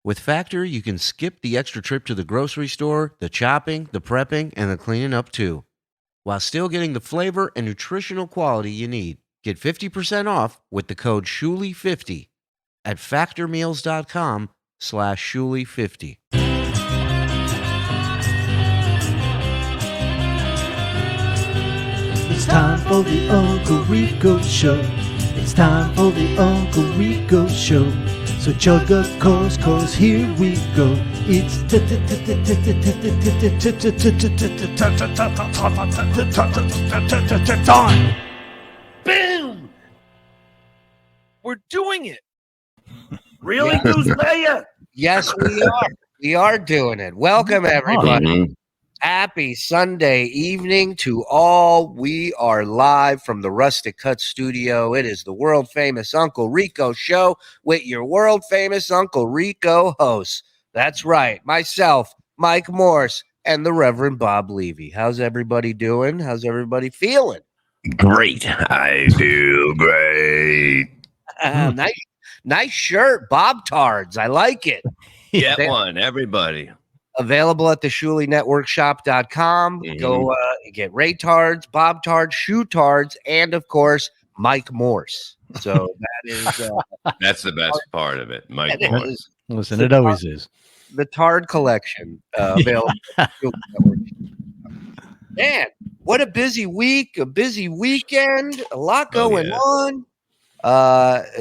With Factor, you can skip the extra trip to the grocery store, the chopping, the prepping, and the cleaning up too, while still getting the flavor and nutritional quality you need. Get 50% off with the code Shuli50 at factormeals.com/Shuli50. It's time for the Uncle Rico Show. It's time for the Uncle Rico Show. So chug a Coors, cause here we go. It's time. Boom! We're doing it. Really, Goose Mayor? Yes, we are. We are doing it. Welcome, everybody. Happy Sunday evening to all. We are live from the Rustic Cut Studio. It is the world-famous Uncle Rico Show with your world-famous Uncle Rico hosts. That's right, myself, Mike Morse, and the Reverend Bob Levy. How's everybody doing? How's everybody feeling? Great. I feel great. Nice shirt, Bob Tards. I like it. Get one, everybody. Available at the ShuliNetworkShop.com. Go get Ray Tards, Bob Tards, Shoe Tards, and of course, Mike Morse. So that is that's the best part of it, Mike Morse. Listen, it always is. The Tard collection available at the Shuli Network. Man, what a busy week, a busy weekend, a lot going on.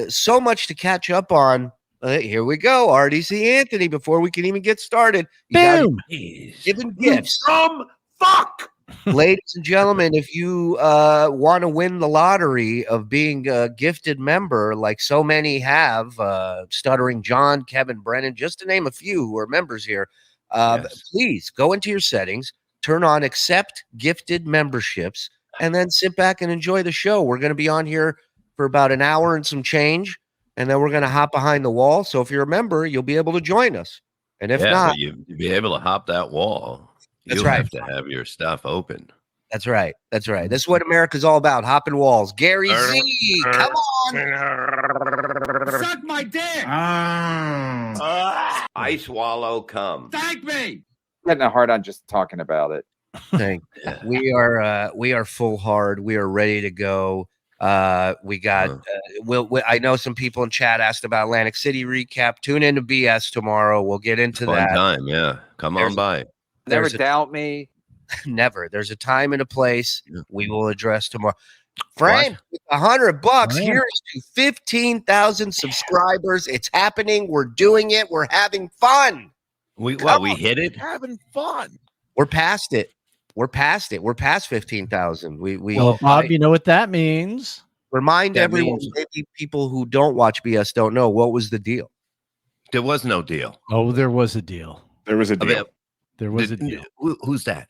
So much to catch up on. Here we go. RDC Anthony, before we can even get started. Boom! Giving gifts. Some fuck! Ladies and gentlemen, if you want to win the lottery of being a gifted member, like so many have, Stuttering John, Kevin Brennan, just to name a few who are members here, please go into your settings, turn on accept gifted memberships, and then sit back and enjoy the show. We're going to be on here for about an hour and some change. And then we're going to hop behind the wall. So if you're a member, you'll be able to join us. And if not, you'll be able to hop that wall. You have to have your stuff open. That's right. That's right. This is what America's all about. Hopping walls. Gary Z, come on. Suck my dick. I swallow cum. Thank me. Getting a hard on just talking about it. We are full hard. We are ready to go. We got I know some people in chat asked about Atlantic City recap. Tune into BS tomorrow. We'll get into Fun that time. Come on by. Never doubt me. Never. There's a time and a place we will address tomorrow. Frank, $100. Here's to 15,000 subscribers. It's happening. We're doing it. We're having fun. We hit it. Having fun. We're past it. We're past it. We're past 15,000. Well, Bob, you know what that means. Remind everyone, maybe people who don't watch BS don't know, what was the deal? There was no deal. Oh, there was a deal. There was a deal. There was a deal. Who's that?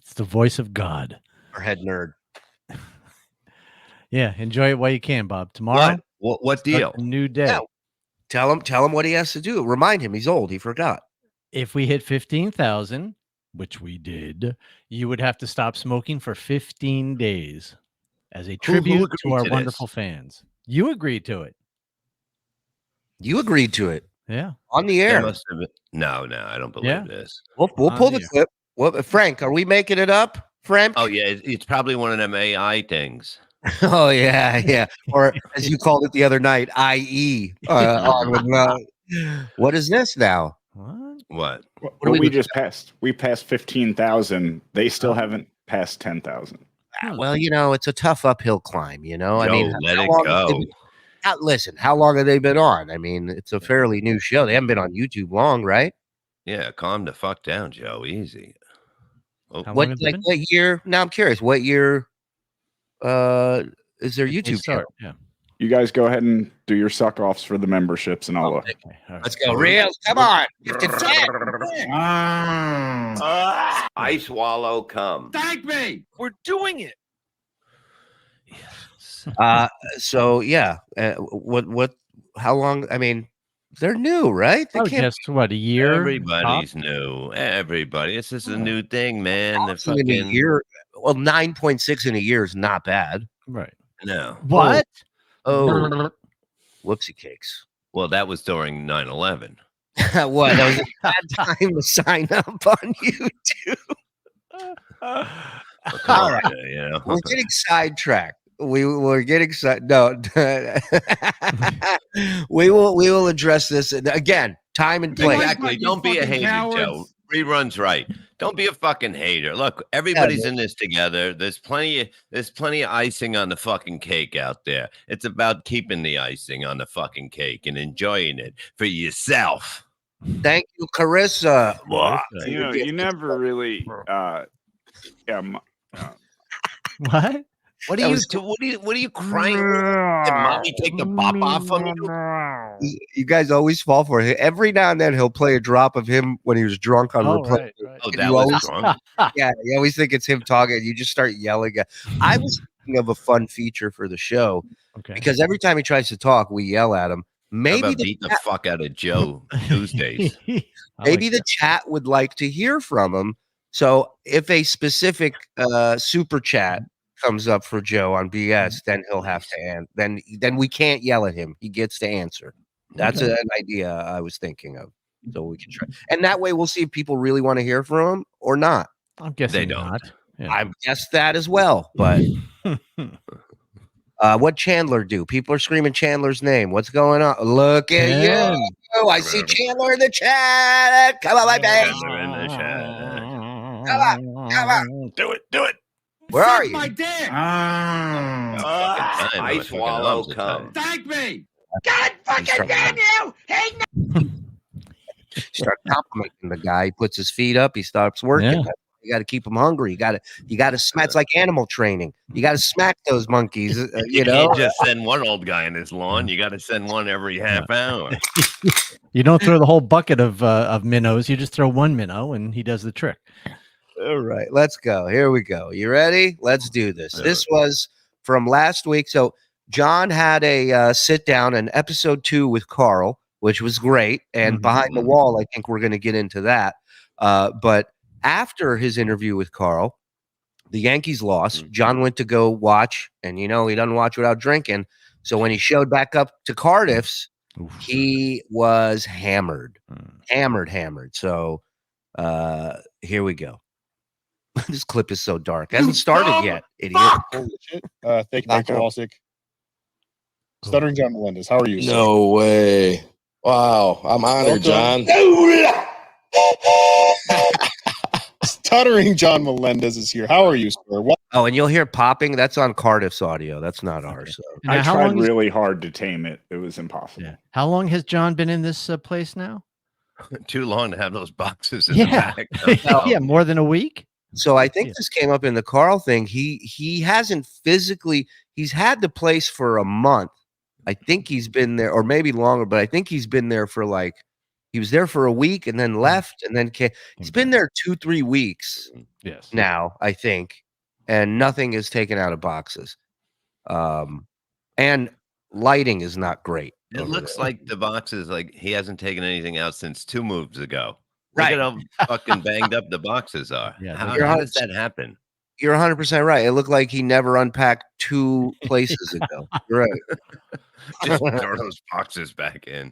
It's the voice of God. Our head nerd. Yeah, enjoy it while you can, Bob. Tomorrow. What deal? A new day. Yeah. Tell him what he has to do. Remind him. He's old. He forgot. If we hit 15,000, which we did, you would have to stop smoking for 15 days as a tribute to our wonderful fans. You agreed to it. You agreed to it. Yeah. On the air. No, I don't believe this. We'll pull the clip. Well, Frank, are we making it up, Frank? Oh, yeah. It's probably one of them AI things. Oh, yeah. Or as you called it the other night, IE. What is this now? What? We just passed. We passed 15,000. They still haven't passed 10,000. Well, it's a tough uphill climb, I mean, let it go. Listen, how long have they been on? I mean, it's a fairly new show. They haven't been on YouTube long, right? Yeah, calm the fuck down, Joe. Easy. What year? Now I'm curious. What year is their YouTube channel? Yeah. You guys go ahead and do your suck offs for the memberships, and I'll look. Okay. Right. Let's go, Reels. Come on. 10. I swallow cum. Thank me. We're doing it. So yeah. What? How long? I mean, they're new, right? They can't. What, a year? Everybody's new. Everybody. It's just a new thing, man. In a year. Well, 9.6 in a year is not bad. Right. No. What? Oh, whoopsie cakes. Well, that was during 9/11. What? That was a bad time to sign up on YouTube. All right. You know? We're getting sidetracked. We're getting no. we will address this again. Time and place. Exactly. Don't be a hater, Joe. Rerun's right. Don't be a fucking hater. Look, everybody's in this together. There's plenty of icing on the fucking cake out there. It's about keeping the icing on the fucking cake and enjoying it for yourself. Thank you, Carissa. You know, you never really What? What are you crying? Did mommy take the pop off from you? You guys always fall for it. Every now and then he'll play a drop of him when he was drunk on replay. Right. Oh, that was drunk. Yeah, you always think it's him talking. You just start yelling. I was thinking of a fun feature for the show because every time he tries to talk, we yell at him. Maybe beat the fuck out of Joe Tuesdays. Maybe the chat would like to hear from him. So if a specific super chat comes up for Joe on BS, then he'll have to then we can't yell at him. He gets to answer. That's an idea I was thinking of. So we can try. And that way we'll see if people really want to hear from him or not. I'm guessing They don't. not. Yeah. I guess that as well. But what Chandler do? People are screaming Chandler's name. What's going on? Look at you. Oh, I see Chandler in the chat. Come on, my baby. Chandler in the chat. Come on. Do it. Where are you? My dick. I swallow cum. Thank me. God fucking damn you. Hey, Start complimenting the guy. He puts his feet up. He stops working. Yeah. You got to keep him hungry. You got to smack. It's like animal training. You got to smack those monkeys. You can't just send one old guy in his lawn. You got to send one every half hour. You don't throw the whole bucket of minnows. You just throw one minnow, and he does the trick. All right, let's go. Here we go. You ready? Let's do this. This was from last week. So John had a sit down in episode 2 with Carl, which was great. And behind the wall, I think we're going to get into that. But after his interview with Carl, the Yankees lost. John went to go watch, and he doesn't watch without drinking. So when he showed back up to Cardiff's, he was hammered. So here we go. This clip is so dark. It hasn't started yet, idiot. Thank you, Dr. Walsick. Stuttering John Melendez. How are you, sir? No way. Wow. I'm honored, John. Stuttering John Melendez is here. How are you, sir? Oh, and you'll hear popping. That's on Cardiff's audio. That's not ours. So. I tried really hard to tame it. It was impossible. Yeah. How long has John been in this place now? Too long to have those boxes in the back. Yeah, more than a week. So I think this came up in the Carl thing. He hasn't physically. He's had the place for a month. I think he's been there, or maybe longer, but I think he's been there for he was there for a week and then left, and then he's been there 2-3 weeks. Yes. Now I think, and nothing is taken out of boxes. And lighting is not great. It looks like the boxes, he hasn't taken anything out since 2 moves ago. Right. Look at how fucking banged up the boxes are. Yeah, how does that happen? You're 100% right. It looked like he never unpacked 2 places ago. You're right. Just throw those boxes back in.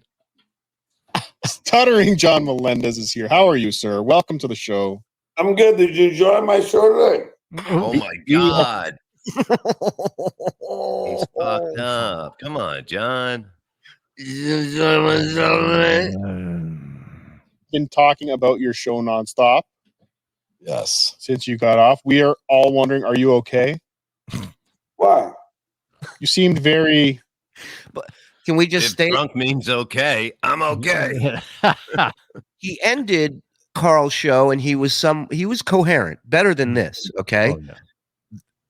Stuttering John Melendez is here. How are you, sir? Welcome to the show. I'm good. Did you enjoy my show today? Oh my God. He's fucked up. Come on, John. Been talking about your show nonstop. Yes. Since you got off, we are all wondering, are you okay? Why? You seemed very. But can we just stay? Drunk means okay. I'm okay. He ended Carl's show, and he was coherent, better than this. Okay. Oh, yeah.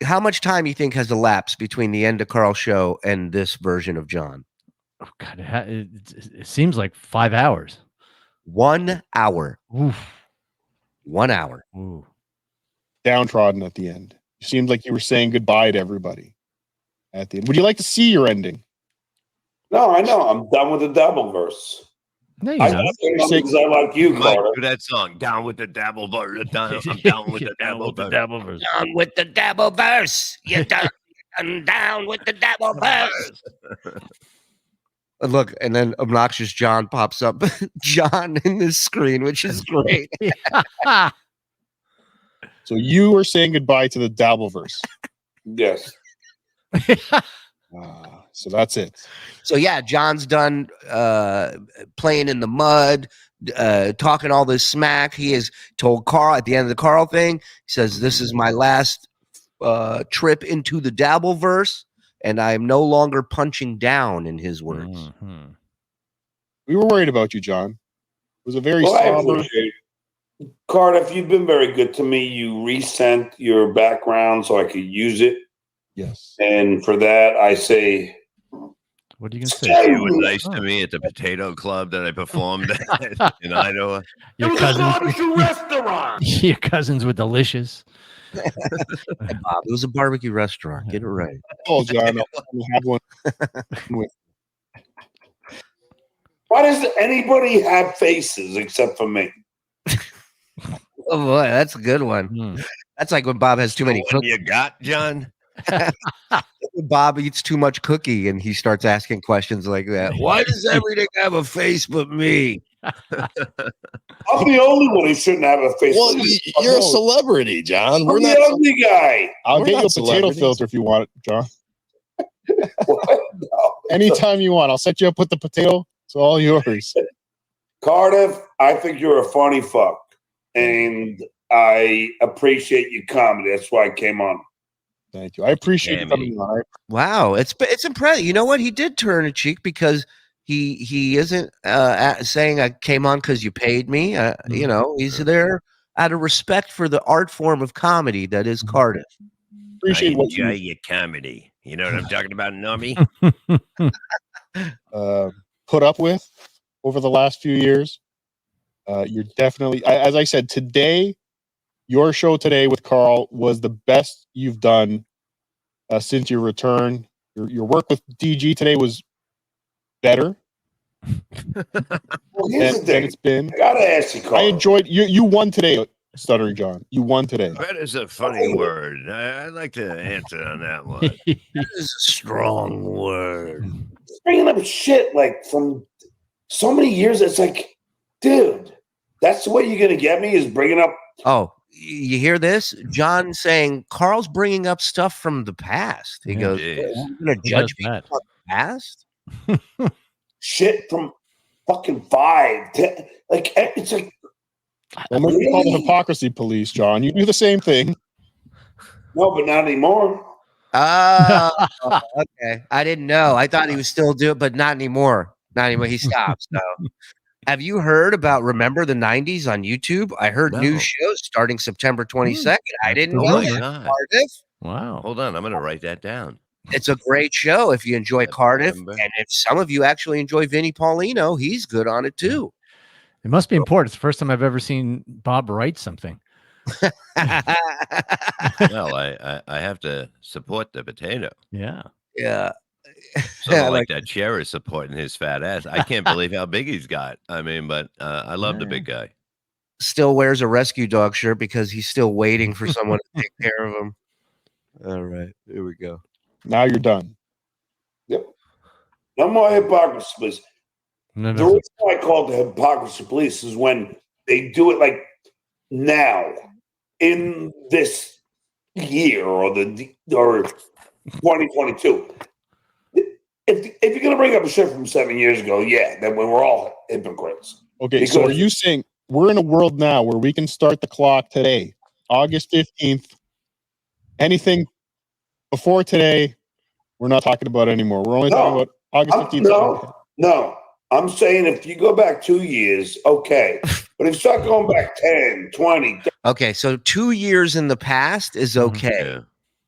How much time you think has elapsed between the end of Carl's show and this version of John? Oh God, it seems like 5 hours. 1 hour. Oof. 1 hour. Ooh. Downtrodden at the end. You seemed like you were saying goodbye to everybody at the end. Would you like to see your ending? No, I know. I'm done with the Dabbleverse. No, I because I like you, Carter. Do that song. Down with the Dabbleverse. I'm down with the Dabbleverse. Down with the Dabbleverse. You're down with the Dabbleverse. Look, and then obnoxious John pops up. John in the screen, which is great. So you are saying goodbye to the Dabbleverse. Yes. So that's it. So yeah, John's done playing in the mud, talking all this smack. He has told Carl at the end of the Carl thing, he says, "This is my last trip into the Dabbleverse, and I am no longer punching down," in his words. Mm-hmm. We were worried about you, John. It was a very Well, I somber. appreciate it. Cardiff, you've been very good to me. You resent your background so I could use it. Yes. And for that, I say, what are you going to say? You were nice to me at the potato club that I performed at in Idaho. Your It was a cousins, barbecue restaurant. your cousins were delicious. Hey, Bob, it was a barbecue restaurant. Get it right. Oh, John, I'll have one with. why does anybody have faces except for me? Oh boy, that's a good one. Hmm. That's like when Bob has too many What cookies. you got, John? Bob eats too much cookie and he starts asking questions like that. Why does everything have a face but me? I'm the only one who shouldn't have a face. Well, you're a celebrity, John. I'm We're the not. ugly guy. I'll We're get you a not potato celebrities. filter if you want it, John. What? No. Anytime you want. I'll set you up with the potato. It's all yours. Cardiff, I think you're a funny fuck. And I appreciate your comedy. That's why I came on. Thank you. I appreciate you Damn coming on. Wow, it's impressive. You know what? He did turn a cheek because he isn't saying I came on because you paid me. You know, he's there out of respect for the art form of comedy that is Cardiff. Appreciate I what enjoy you your comedy. You know what I'm talking about, Normie? put up with over the last few years. You're definitely, as I said, today, your show today with Carl was the best you've done since your return. Your work with DG today was better Well, here's the than thing. it's been. I gotta ask you, Carl. I enjoyed you won today, Stuttering John. You won today. That is a funny word. I'd like to answer on that one. That is a strong word. Bringing up shit like from so many years. It's like, dude, that's the way you're gonna get me is bringing up. Oh, you hear this? John saying Carl's bringing up stuff from the past. He goes, Jeez. "You're going to judge me that? from the past?" Shit from fucking 5, 10. Like it's like Don't make me call the hypocrisy police, John. You do the same thing. no, but not anymore. Oh, okay. I didn't know. I thought he was still doing, but not anymore. Not anymore. He stopped. So, have you heard about Remember the 90s on YouTube? I heard new No. shows starting September 22nd. I didn't Oh know my that. God. Cardiff. Wow. Hold on, I'm gonna write that down. It's a great show if you enjoy Cardiff. September. And if some of you actually enjoy Vinnie Paulino, he's good on it too. It must be important. It's the first time I've ever seen Bob write something. Well, I have to support the potato. Yeah. Yeah. Sort Yeah, of like like- that chair is supporting his fat ass. I can't believe how big he's got. I mean, but I love the big guy. Still wears a rescue dog shirt because he's still waiting for someone to take care of him. All right. Here we go. Now you're done. Yep. No more hypocrisy police. No, The no. reason why I call it the hypocrisy police is when they do it like now in this year or 2022. If you're gonna bring up a shit from 7 years ago, yeah, then we're all hypocrites. Okay, so are Because- you saying we're in a world now where we can start the clock today, August 15th? Anything before today, we're not talking about anymore. We're only talking about August 15th. No. I'm saying if you go back 2 years, okay. But if you start going back 10, 20, Okay, so 2 years in the past is okay. Yeah.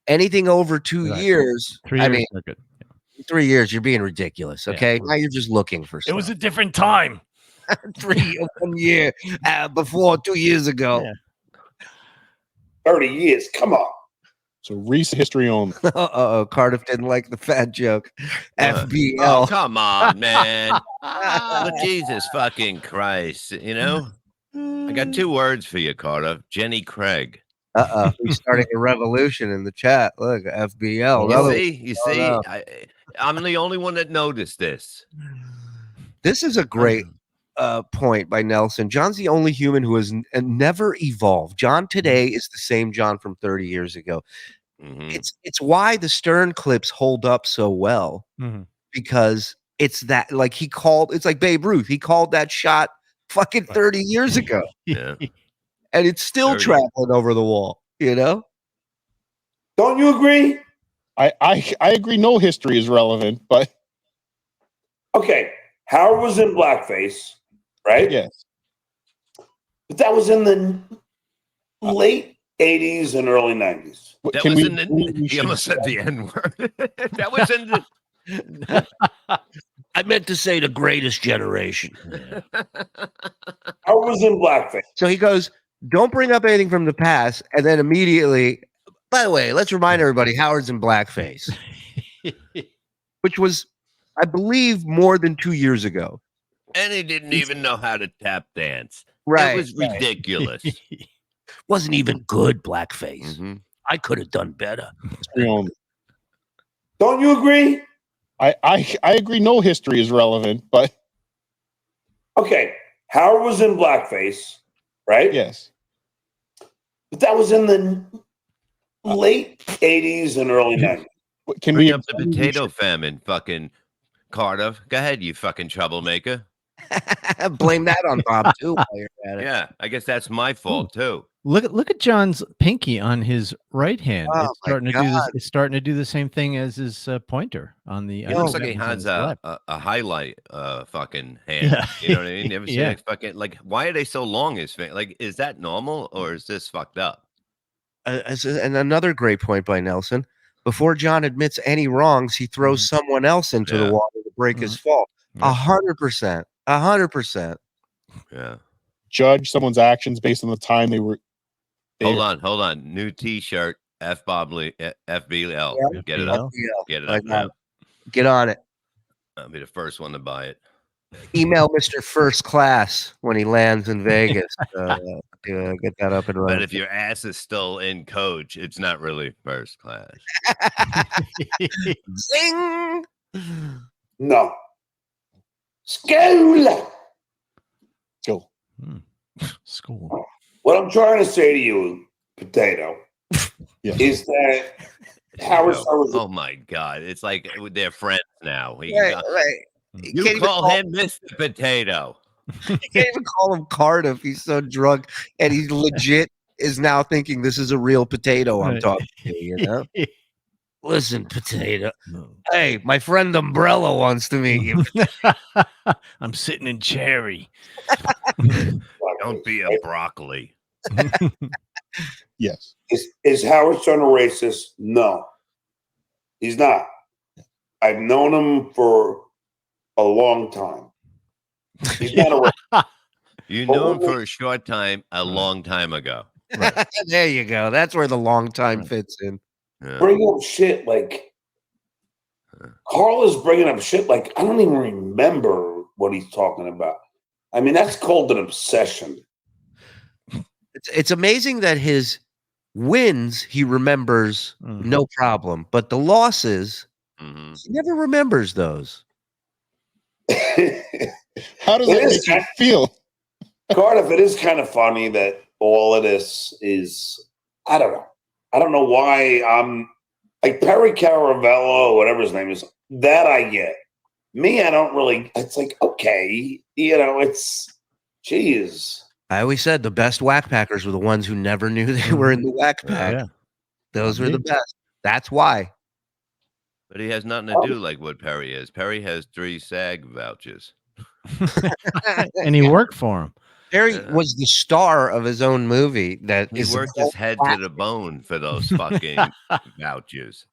Anything over 2 Right. years, 3 I years mean, are good. 3 years, you're being ridiculous. Okay, now you're just looking for stuff. It was a different time. 1 year before 2 years ago. Yeah. 30 years, come on. So recent history only. Uh-oh, Cardiff didn't like the fat joke. Oh, FBL. come on, man. Oh, Jesus fucking Christ. You know? I got 2 words for you, Carter. Jenny Craig. He's starting a revolution in the chat. Look, FBL. You see, I'm the only one that noticed this. This is a great point by Nelson. John's the only human who has never evolved. John today is the same John from 30 years ago. It's why the Stern clips hold up so well, because it's that, like, it's like Babe Ruth. He called that shot fucking 30 years ago. Yeah. And it's still traveling over the wall, you know? Don't you agree? I agree. No history is relevant, but okay. Howard was in blackface, right? Yes. But that was in the late 80s and early 90s. That was in the. He almost said the N word. That was in the. I meant to say the greatest generation. Howard was in blackface. So he goes, don't bring up anything from the past, and then immediately. By the way, let's remind everybody Howard's in blackface, which was, I believe, more than 2 years ago. And he didn't even know how to tap dance. Right. It was ridiculous. Wasn't even good blackface. I could have done better. Don't you agree? I agree. No history is relevant, but okay. Howard was in blackface, right? Yes. But that was in the late 80s and early 90s. Can we up the potato famine, fucking Cardiff? Go ahead, you fucking troublemaker. Blame that on Bob too. While you're at it. Yeah, I guess that's my fault too. Look at John's pinky on his right hand. Oh, it's starting to do this. It's starting to do the same thing as his pointer on the. It looks like he has a highlight fucking hand. Yeah. You know what I mean? You ever seen Yeah. it fucking, like, why are they so long? Like, is that normal or is this fucked up? And another great point by Nelson. Before John admits any wrongs, he throws someone else into the water to break his fall. 100%. 100%. Yeah. Judge someone's actions based on the time they were. Hold on. New T-shirt. FBL. Yep. Get it up. Get it up now. Get on it. I'll be the first one to buy it. Email Mr. First Class when he lands in Vegas. Get that up and running. But if your ass is still in coach, it's not really first class. Zing! No. School. School. School. What I'm trying to say to you, Potato, is that Howard Stern was. Oh my God. It's like they're friends now. Right. You call him Mr. Potato. You can't even call him Cardiff. He's so drunk, and he legit is now thinking this is a real potato I'm talking to, you know? Listen, Potato. Hey, my friend Umbrella wants to meet you. I'm sitting in Cherry. Don't be a broccoli. Yes. Is Howard Stern a racist? No. He's not. I've known him for a long time. He's not a racist. You knew him for a short time, a long time ago. Right. There you go. That's where the long time fits in. Yeah. Bring up shit like Carl is bringing up shit like I don't even remember what he's talking about. I mean, that's called an obsession. It's amazing that his wins he remembers no problem, but the losses he never remembers those. How does that make you feel? Cardiff, it is kind of funny that all of this is, I don't know. I don't know why I'm like Perry Caravello, whatever his name is, that I get. Me, I don't really, it's like, okay, you know, it's, geez. I always said the best whack packers were the ones who never knew they were in the whack pack. Yeah. Those were the best. That's why. But he has nothing to do like what Perry is. Perry has 3 SAG vouchers. And he worked for him. Perry was the star of his own movie. That He worked his head to the bone for those fucking vouchers.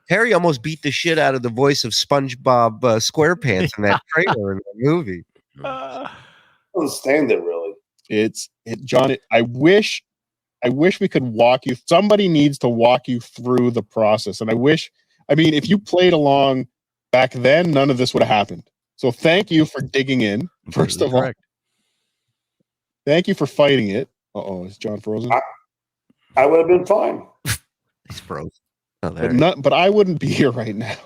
Harry almost beat the shit out of the voice of SpongeBob SquarePants in that trailer in the movie. I don't understand it really. John. I wish we could walk you. Somebody needs to walk you through the process. And I mean, if you played along back then, none of this would have happened. So thank you for digging in. First of all, thank you for fighting it. Uh-oh, is John frozen? I would have been fine. He's frozen. Oh, there. But I wouldn't be here right now.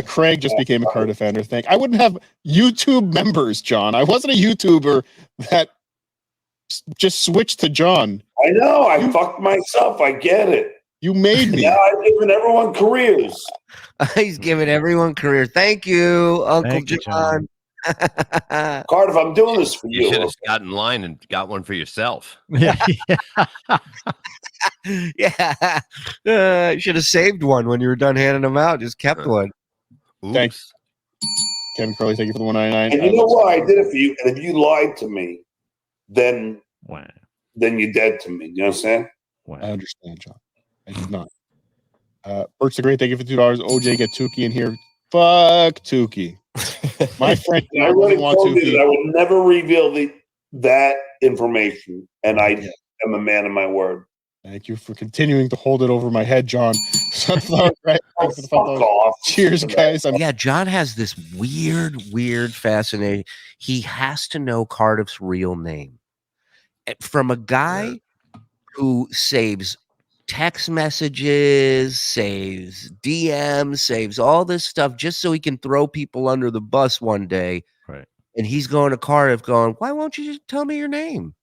Craig just became a Cardiff defender. I wouldn't have YouTube members, John. I wasn't a YouTuber that just switched to John. I know. I fucked myself. I get it. You made me. Now I've given everyone careers. He's giving everyone career. Thank you, Uncle Thank you, John. Cardiff, I'm doing this for You you. should have got in line and got one for yourself. Yeah. Yeah. You should have saved one when you were done handing them out. Just kept one. Thanks. Kevin Crowley, thank you for the 199. And you know why I did it for you? And if you lied to me, then Wow. you're dead to me. You understand? Wow. I understand, John. I did not. Bert's a great. Thank you for $2. OJ, get Tukey in here. Fuck Tukey. My friend, I already told you that I would never reveal that information, and I am a man of my word. Thank you for continuing to hold it over my head, John. Sunflower, right? Oh, fuck off. Cheers, guys. Yeah, John has this weird fascination. He has to know Cardiff's real name. From a guy who saves text messages, saves DMs, saves all this stuff just so he can throw people under the bus one day. Right. And he's going to Cardiff going, why won't you just tell me your name?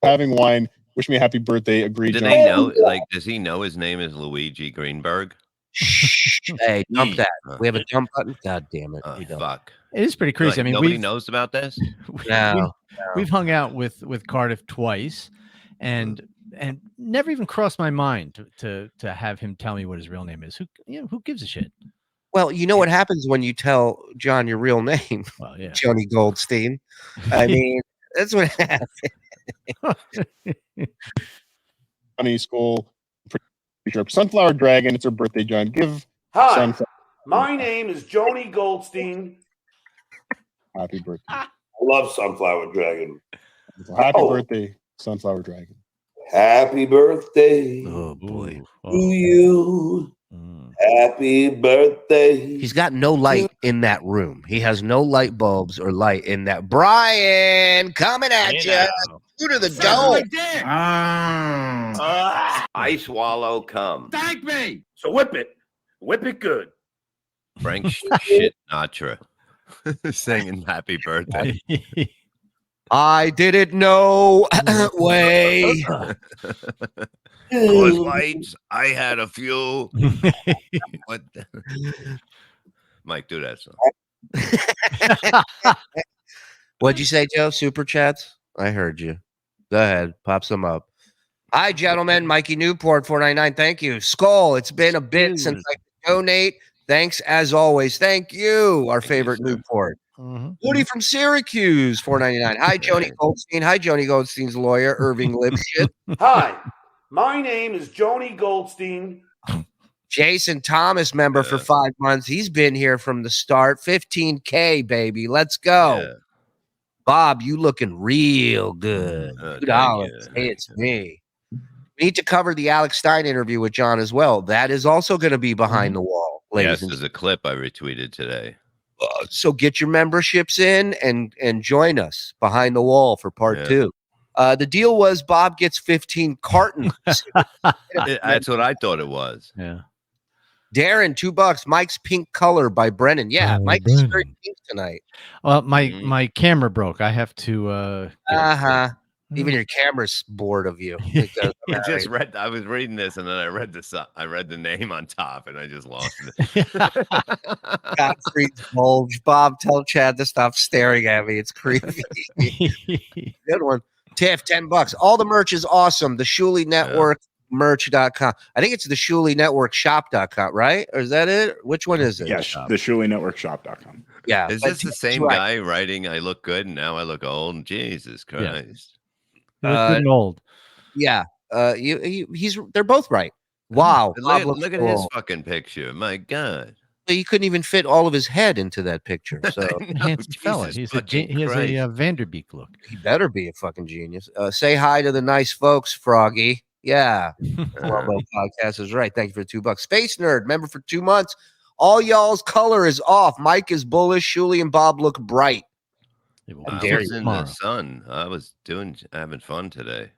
Having wine. Wish me a happy birthday. Agreed, Did John. they know? Like, does he know his name is Luigi Greenberg? Shh. Hey, dump that. We have a dump button. God damn it. Oh, We don't. fuck. It is pretty crazy. Like, I mean, nobody knows about this. We've hung out with Cardiff twice, and never even crossed my mind to have him tell me what his real name is. Who gives a shit? Well, you know what happens when you tell John your real name? Well, yeah. Johnny Goldstein. I mean, that's what happens. Funny school. Sunflower Dragon. It's her birthday, John. Give Hi, Sunflower my name is Joni Goldstein. happy birthday. I love Sunflower Dragon. Happy birthday, Sunflower Dragon. Happy birthday Oh, boy. to you. Happy birthday. He's got no light in that room. He has no light bulbs or light in that. Brian, coming at you. Two to the dome. I swallow cum. Thank me. So whip it. Whip it good. Frank shit Sinatra singing happy birthday. I didn't know. Way. Coors Lights, I had a few. What? Mike, do that song. What'd you say, Joe? Super chats? I heard you. Go ahead. Pop some up. Hi, gentlemen. Mikey Newport, 499. Thank you. Skull, it's been a bit since I could donate. Thanks as always. Thank you, our favorite Newport. Woody from Syracuse, 499. Hi, Joni Goldstein. Hi, Joni Goldstein's lawyer, Irving Lipschitz. Hi, my name is Joni Goldstein. Jason Thomas, member for 5 months. He's been here from the start. 15K, baby. Let's go. Yeah. Bob, you looking real good. $2. Hey, it's me. We need to cover the Alex Stein interview with John as well. That is also going to be behind the wall, ladies Yes, and there's a clip I retweeted today. so get your memberships in and join us behind the wall for part 2. The deal was Bob gets 15 cartons. That's what I thought it was. Yeah. Darren, $2. Mike's Pink Color by Brennan. Yeah, Mike is very pink tonight. Well, my camera broke. I have to. Even your camera's bored of you. I just read. I was reading this, and then I read the name on top, and I just lost it. Godfrey's bulge. Bob, tell Chad to stop staring at me. It's creepy. Good one. Tiff, $10. All the merch is awesome. The Shuli Network merch.com. I think it's the Shuli Network shop.com, right? Or is that it? Which one is it? Yes, the Shuli Network shop.com. Yeah. Is this the same guy writing I look good and now I look old? Jesus Christ. Good and old. Yeah. They're both right. Wow. Look at his fucking picture. My God. He couldn't even fit all of his head into that picture. So Handsome fella. He has a Vanderbeek look. He better be a fucking genius. Say hi to the nice folks, Froggy. Yeah. Wombo Podcast is right. Thank you for the $2. Space Nerd, member for 2 months. All y'all's color is off. Mike is bullish. Shuli and Bob look bright. I was in the sun. I was having fun today.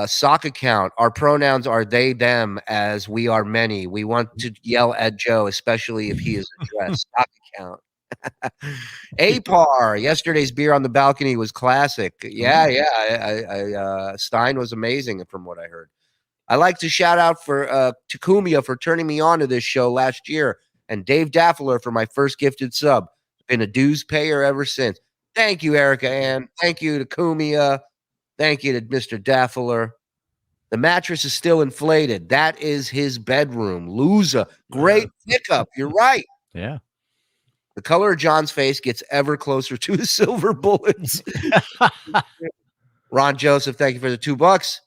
Sock account. Our pronouns are they, them, as we are many. We want to yell at Joe, especially if he is addressed. Sock account. APAR. Yesterday's beer on the balcony was classic. Yeah. Stein was amazing from what I heard. I like to shout out for Takumia for turning me on to this show last year, and Dave Daffler for my first gifted sub. Been a dues payer ever since. Thank you, Erica Ann. Thank you to Kumia. Thank you to Mr. Daffler. The mattress is still inflated. That is his bedroom. Loser. Great pickup. You're right. Yeah. The color of John's face gets ever closer to his silver bullets. Ron Joseph, thank you for the $2.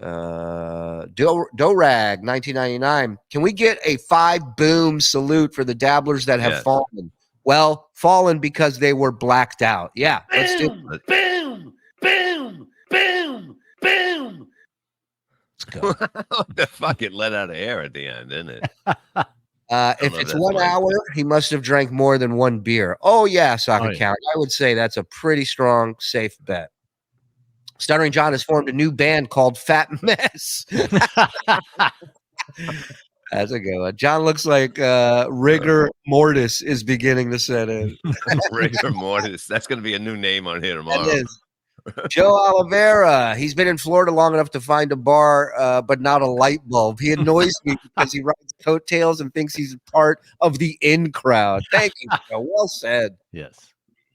Dorag, 1999. Can we get a 5 boom salute for the dabblers that have fallen? Well, fallen because they were blacked out. Yeah, let's do it. Boom, boom, boom, boom. Let's go. The fuck, it let out air at the end, didn't it? If it's 1 hour, he must have drank more than one beer. Oh, yeah, Soccer Count. I would say that's a pretty strong, safe bet. Stuttering John has formed a new band called Fat Mess. That's a good one. John looks like rigor mortis is beginning to set in. Rigor mortis. That's going to be a new name on here tomorrow. That is. Joe Oliveira. He's been in Florida long enough to find a bar, but not a light bulb. He annoys me because he rides coattails and thinks he's part of the in crowd. Thank you, Joe. Well said. Yes.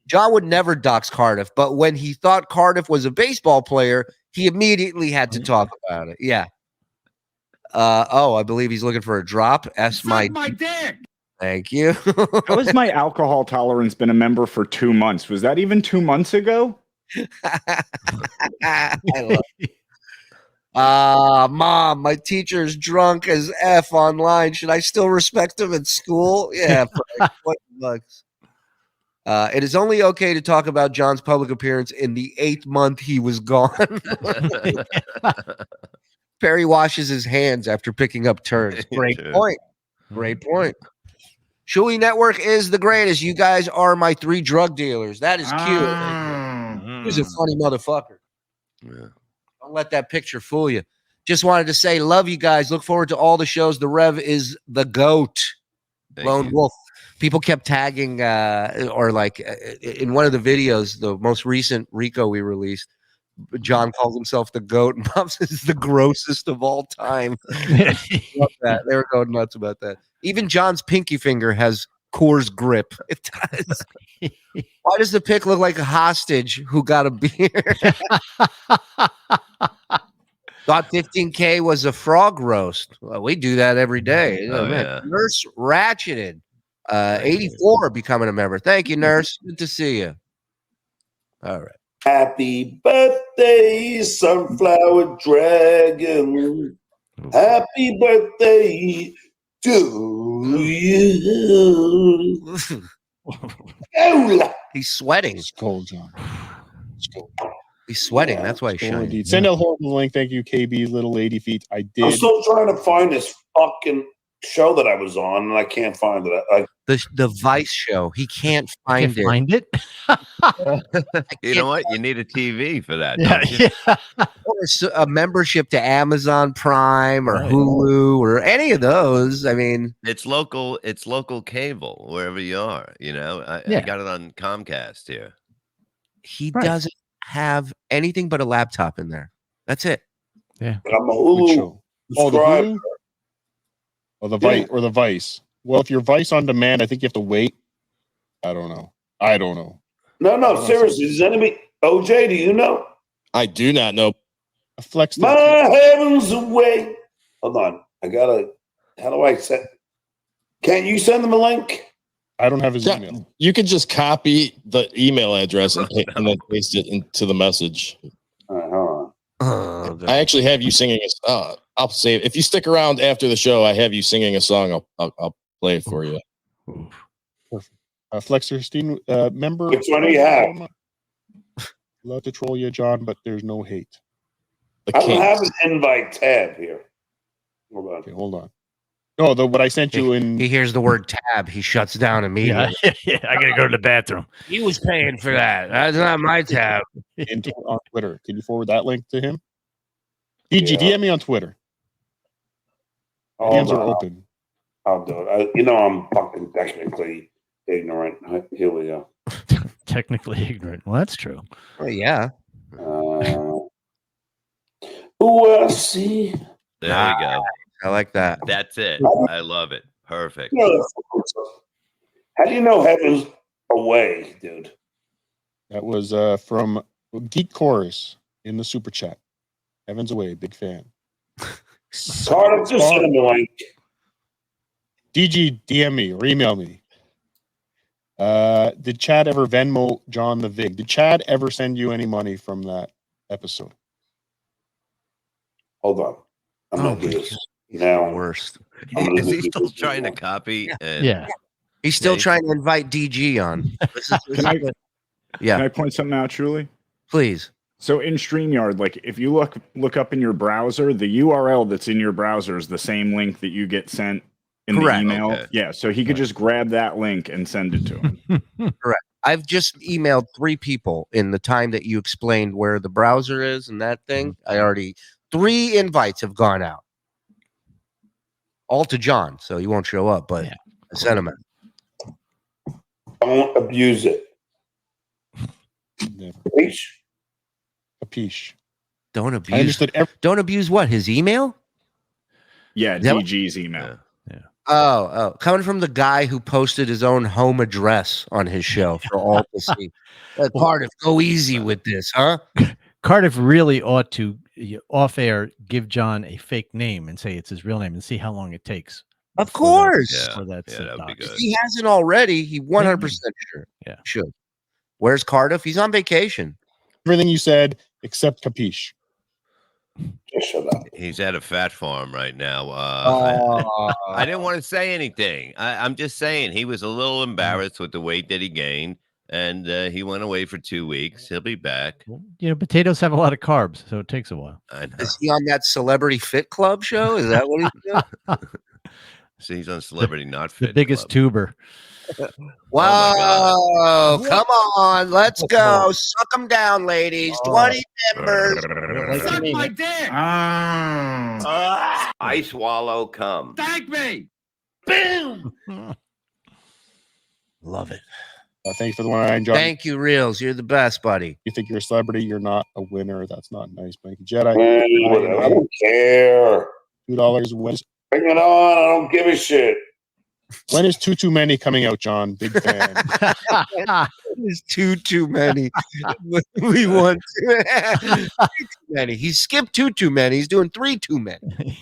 John would never dox Cardiff, but when he thought Cardiff was a baseball player, he immediately had to talk about it. Yeah. I believe he's looking for a drop. My dick. Thank you. How has my alcohol tolerance been a member for 2 months? Was that even 2 months ago? I love it. Mom, my teacher's drunk as F online. Should I still respect him at school? Yeah. $20. It is only okay to talk about John's public appearance in the 8th month he was gone. Perry washes his hands after picking up turns. Great point. Great point. Shuli Network is the greatest. You guys are my 3 drug dealers. That is cute. He's a funny motherfucker. Yeah. Don't let that picture fool you. Just wanted to say, love you guys. Look forward to all the shows. The Rev is the GOAT. Lone Wolf. People kept tagging or like in one of the videos, the most recent Rico we released, John calls himself the GOAT and Bob says the grossest of all time. Love that. They were going nuts about that. Even John's pinky finger has Coors grip. It does. Why does the pic look like a hostage who got a beer? Thought 15K was a frog roast. Well, we do that every day. Nurse ratcheted. 84 becoming a member. Thank you, Nurse. Good to see you. All right. Happy birthday, Sunflower Dragon. Happy birthday to you. He's sweating. It's cold, John. It's cold. He's sweating. That's why he's shining. Send a horrible link. Thank you, KB. Little lady feet. I did. I'm still trying to find this fucking show that I was on, and I can't find it. The Vice show. He can't find it. Find it? You know what? You need a TV for that. Or a membership to Amazon Prime or Hulu or any of those. I mean, it's local cable wherever you are. You know, I got it on Comcast here. He doesn't have anything but a laptop in there. That's it. Yeah. But I'm a Hulu subscriber. Or the Vice. Well, if you're Vice on demand, I think you have to wait. I don't know. No, seriously. Does anybody, OJ, do you know? I do not know. Flex. My heavens away. Hold on. How do I set? Can you send them a link? I don't have his email. You could just copy the email address and then paste it into the message. All right, hold on. I actually have you singing a I'll save if you stick around after the show. I have you singing a song. I'll play it for you. Perfect. Flexer Steen, member. Which one do you have? Love to troll you, John, but there's no hate. I don't have an invite tab here. Hold on. Okay, hold on. No, what I sent you in. He hears the word tab, he shuts down immediately. Yeah, I gotta go to the bathroom. He was paying for that. That's not my tab. On Twitter. Can you forward that link to him? DG, DM me on Twitter. DMs are open. I'll do it. I'm fucking technically ignorant. Here we go. Technically ignorant. Well, that's true. Well, yeah. See. There we go. I like that. That's it. I love it. Perfect. How do you know Heaven's Away, dude? That was from Geek Chorus in the super chat. Heaven's Away, big fan. Cardiff, just send him a link. DG, DM me or email me. Did Chad ever Venmo John the Vig? Did Chad ever send you any money from that episode? Hold on. I'm gonna do this now. Worst. Is he still trying to copy? Yeah. He's still trying to invite DG on. Can I point something out, Shuli? Please. So in StreamYard, like if you look up in your browser, the URL that's in your browser is the same link that you get sent in the email. Okay. Yeah, so he could just grab that link and send it to him. Correct. I've just emailed 3 people in the time that you explained where the browser is and that thing. 3 invites have gone out. All to John, so he won't show up, but I sent him it. Don't abuse it. Capiche. Don't abuse. Don't abuse what? His email? Yeah, DG's email. Yeah. Oh, coming from the guy who posted his own home address on his show for all to see. Cardiff, go easy with this, huh? Cardiff really ought to, off air, give John a fake name and say it's his real name and see how long it takes. Of course. That'd be good. If he hasn't already, he 100% sure. Yeah. Should. Where's Cardiff? He's on vacation. Everything you said except Capiche. Just shut up. He's at a fat farm right now. I didn't want to say anything. I'm just saying he was a little embarrassed with the weight that he gained, and he went away for 2 weeks. He'll be back. Potatoes have a lot of carbs, so it takes a while. I know. Is he on that Celebrity Fit Club show? Is that what he's doing? So he's on Celebrity Not Fit. The biggest tuber. Wow. Come on. Let's go. Suck them down, ladies. 20 members. Suck my dick. I swallow cum. Thank me. Boom. Love it. Thanks for the 1 John. Thank you, Reels. You're the best, buddy. You think you're a celebrity? You're not a winner. That's not nice. Thank you, Jedi. I don't care. $2 wins. Bring it on. I don't give a shit. When is Too Many coming out, John? Big fan. There's too many. We want too many. He skipped too many. He's doing 3 too many.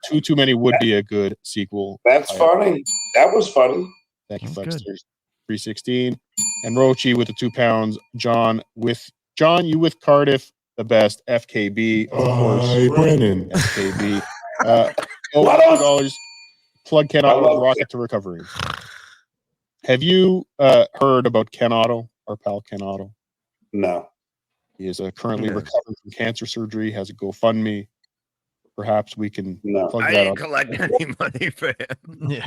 Too Many would be a good sequel. That's funny. That was funny. Thank you, Flexsters. 316 and Rochi with the £2. John, you with Cardiff, the best. FKB, of course. Brennan. FKB. $2. Plug Ken Otto, Rocket to Recovery. Have you heard about Ken Otto, our pal Ken Otto? No. He is currently recovering from cancer surgery, has a GoFundMe. Perhaps we can plug I that didn't collect any money for him.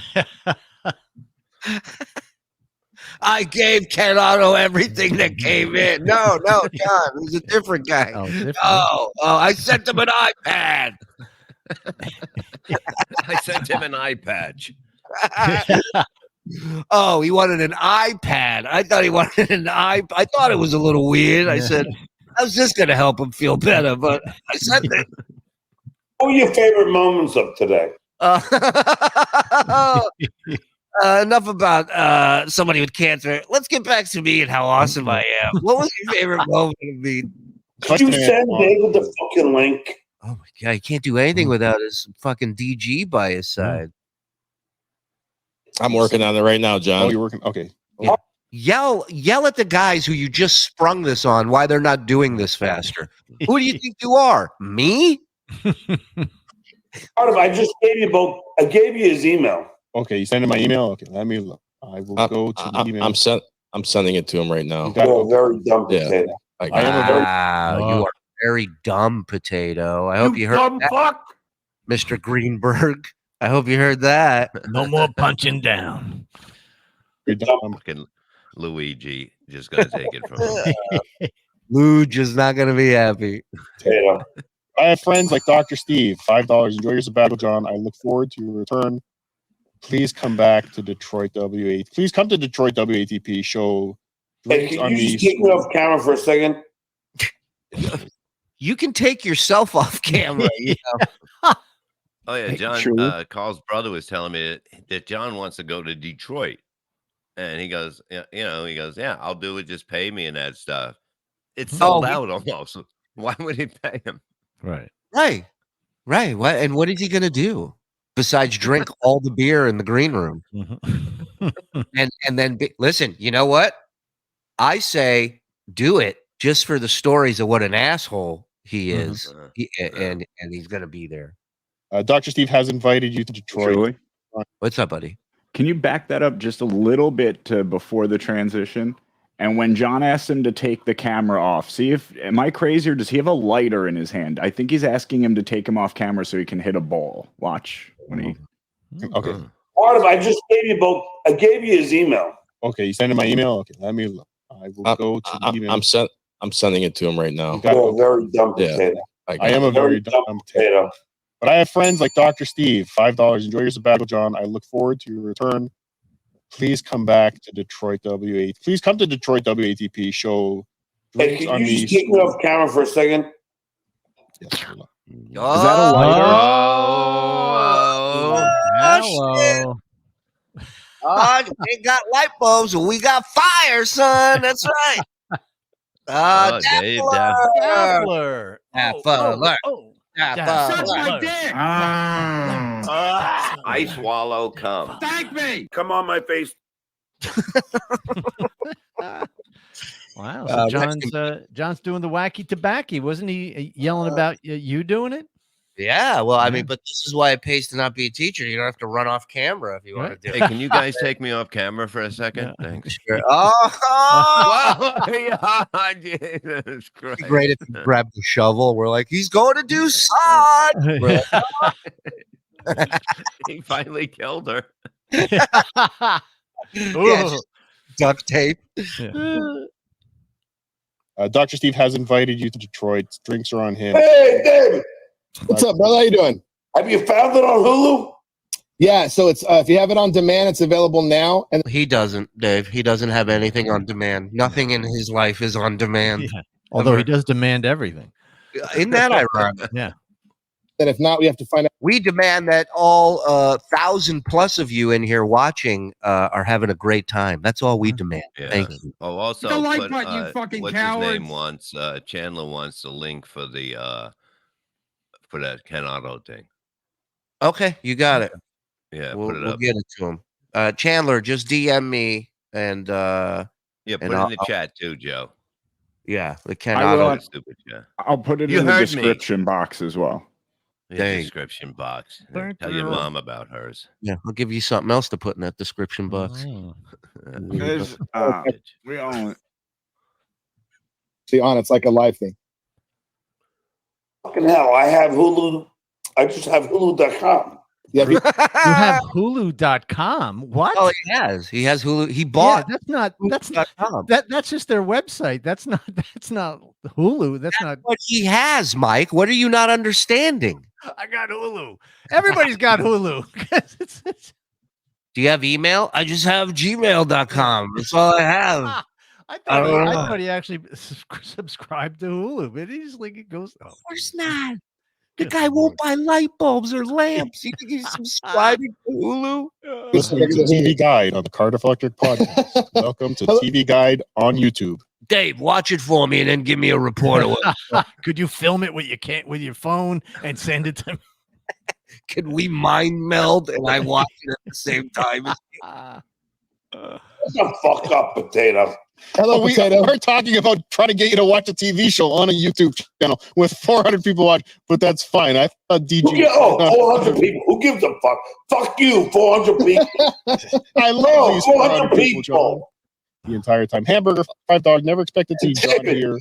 I gave Ken Otto everything that came in. No, John, he's a different guy. I sent him an iPad. I sent him an eye patch. Oh, he wanted an iPad. I thought he wanted an iPad. I thought it was a little weird. I said, I was just going to help him feel better, but I said that. What were your favorite moments of today? Enough about somebody with cancer. Let's get back to me and how awesome I am. What was your favorite moment of me? Did you send David the fucking link? Oh my God, he can't do anything without his fucking DG by his side. I'm working on it right now, John. Oh, you're working? Okay. Yeah. Yell at the guys who you just sprung this on why they're not doing this faster. Who do you think you are? Me? I just gave you I gave you his email. Okay, you sent him my email? Okay, let me look. I will go to the email. I'm sending it to him right now. You're a very dumb potato. Wow, you are very dumb, potato. I hope you heard dumb that. fuck. Mr. Greenberg. I hope you heard that. No more punching down. Fucking Luigi just gonna take it from him. Luge is not going to be happy. I have friends like Dr. Steve, $5. Enjoy your sabbatical, John. I look forward to your return. Please come back to Detroit WATP. Please come to Detroit WATP show. Hey, can you just take me off camera for a second? You can take yourself off camera. You know? Oh yeah, John. Carl's brother was telling me that John wants to go to Detroit, and he goes, yeah, I'll do it. Just pay me and that stuff. It's sold out almost. Why would he pay him? Right. What? And what is he going to do besides drink all the beer in the green room? and then listen. You know what? I say do it just for the stories of what an asshole he is, and he's going to be there. Dr. Steve has invited you to Detroit. Shuli? What's up, buddy? Can you back that up just a little bit to before the transition? And when John asked him to take the camera off, see if, am I crazy or does he have a lighter in his hand? I think he's asking him to take him off camera so he can hit a ball. Watch when he. Okay. Cardiff, I just gave you both. I gave you his email. Okay, you sent him my email. Okay, let me look. I will go to the email. I'm sending it to him right now. Oh, very dumb potato. I am a very dumb potato. But I have friends like Dr. Steve, $5. Enjoy your sabbatical, John. I look forward to your return. Please come back to Detroit WATP. Please come to Detroit WATP show. Hey, can you just take me off camera for a second? Yes. Is that a lighter? Hello. We ain't got light bulbs, we got fire, son. That's right. Dave Dabbler. Suck my dick. I swallow cum. Thank me. Come on my face. Wow. So John's doing the wacky tobacco. Wasn't he yelling about you doing it? Yeah, well, I mean, but this is why it pays to not be a teacher. You don't have to run off camera if you want to do it. Hey, can you guys take me off camera for a second? Yeah. Thanks. Sure. Jesus Christ. Great if you grab the shovel. We're like, he's going to do sod. He finally killed her. Duct tape. Yeah. Dr. Steve has invited you to Detroit. Drinks are on him. Hey, David. What's up, brother? How you doing? Have you found it on Hulu? Yeah, so it's if you have it on demand, it's available now. And He doesn't, Dave. He doesn't have anything on demand. Nothing in his life is on demand. Yeah. Although he does demand everything. Isn't that ironic? Yeah. then if not, we have to find out. We demand that all 1,000+ of you in here watching are having a great time. That's all we demand. Yeah. Thank you. Oh, also, The like button, you fucking what's cowards. his name wants? Chandler wants the link for the for that Ken Otto thing. Okay, you got it. Yeah, We'll put it up. get it to him. Chandler, just DM me and Yeah, put it in the I'll- chat too, Joe. yeah, the Ken I will. Otto. Stupid, yeah. I'll put it You in the heard me. description box as well. The Dang. description box. Thank Tell your you. mom about hers. Yeah, I'll give you something else to put in that description box. Oh. There's, we all See, on it's like a live thing. Fucking hell, I have Hulu. I just have Hulu.com. Yeah, You have Hulu.com. What? Oh, he has. He has Hulu. He Yeah, bought. that's not Hulu.com. that's just their website. That's not Hulu. That's not What he has, Mike. What are you not understanding? I got Hulu. Everybody's got Hulu. It's- Do you have email? I just have gmail.com. That's all I have. I don't know. thought he actually subscribed to Hulu, but he's like it goes. Oh, Of course not. The Good guy won't buy light bulbs or lamps. You think he's subscribing to Hulu? Listening to TV Guide on the Cardiff Electric podcast. Welcome to TV Guide on YouTube. Dave, watch it for me and then give me a report. Could you film it with your phone and send it to me? Can we mind meld and I watch it at the same time? Shut the fuck up, potato. Hello, we're talking about trying to get you to watch a TV show on a YouTube channel with 400 people watch, but that's fine. I thought DG. 400 people. Who gives a fuck? Fuck you, 400 people. I love these 400 people, John, people. the entire time. Hamburger, $5. Never expected to see John David, here.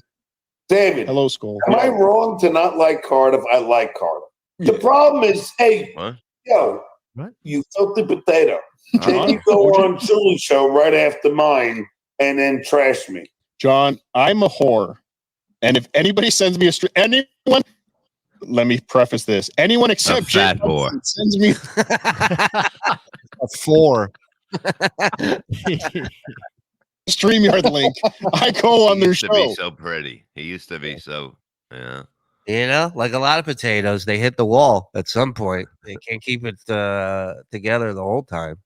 David, Hello, Skull. am I wrong to not like Cardiff? I like Cardiff. The problem is, hey, What? yo, What? you filthy potato. Then you go on Shuli show right after mine and then trash me. John, I'm a whore. And if anybody sends me anyone, let me preface this. Anyone except fat Jake whore. sends me A 4. StreamYard link. I go on He their used to be show. so pretty. He used to be so, yeah. You know, like a lot of potatoes, they hit the wall at some point. They can't keep it together the whole time.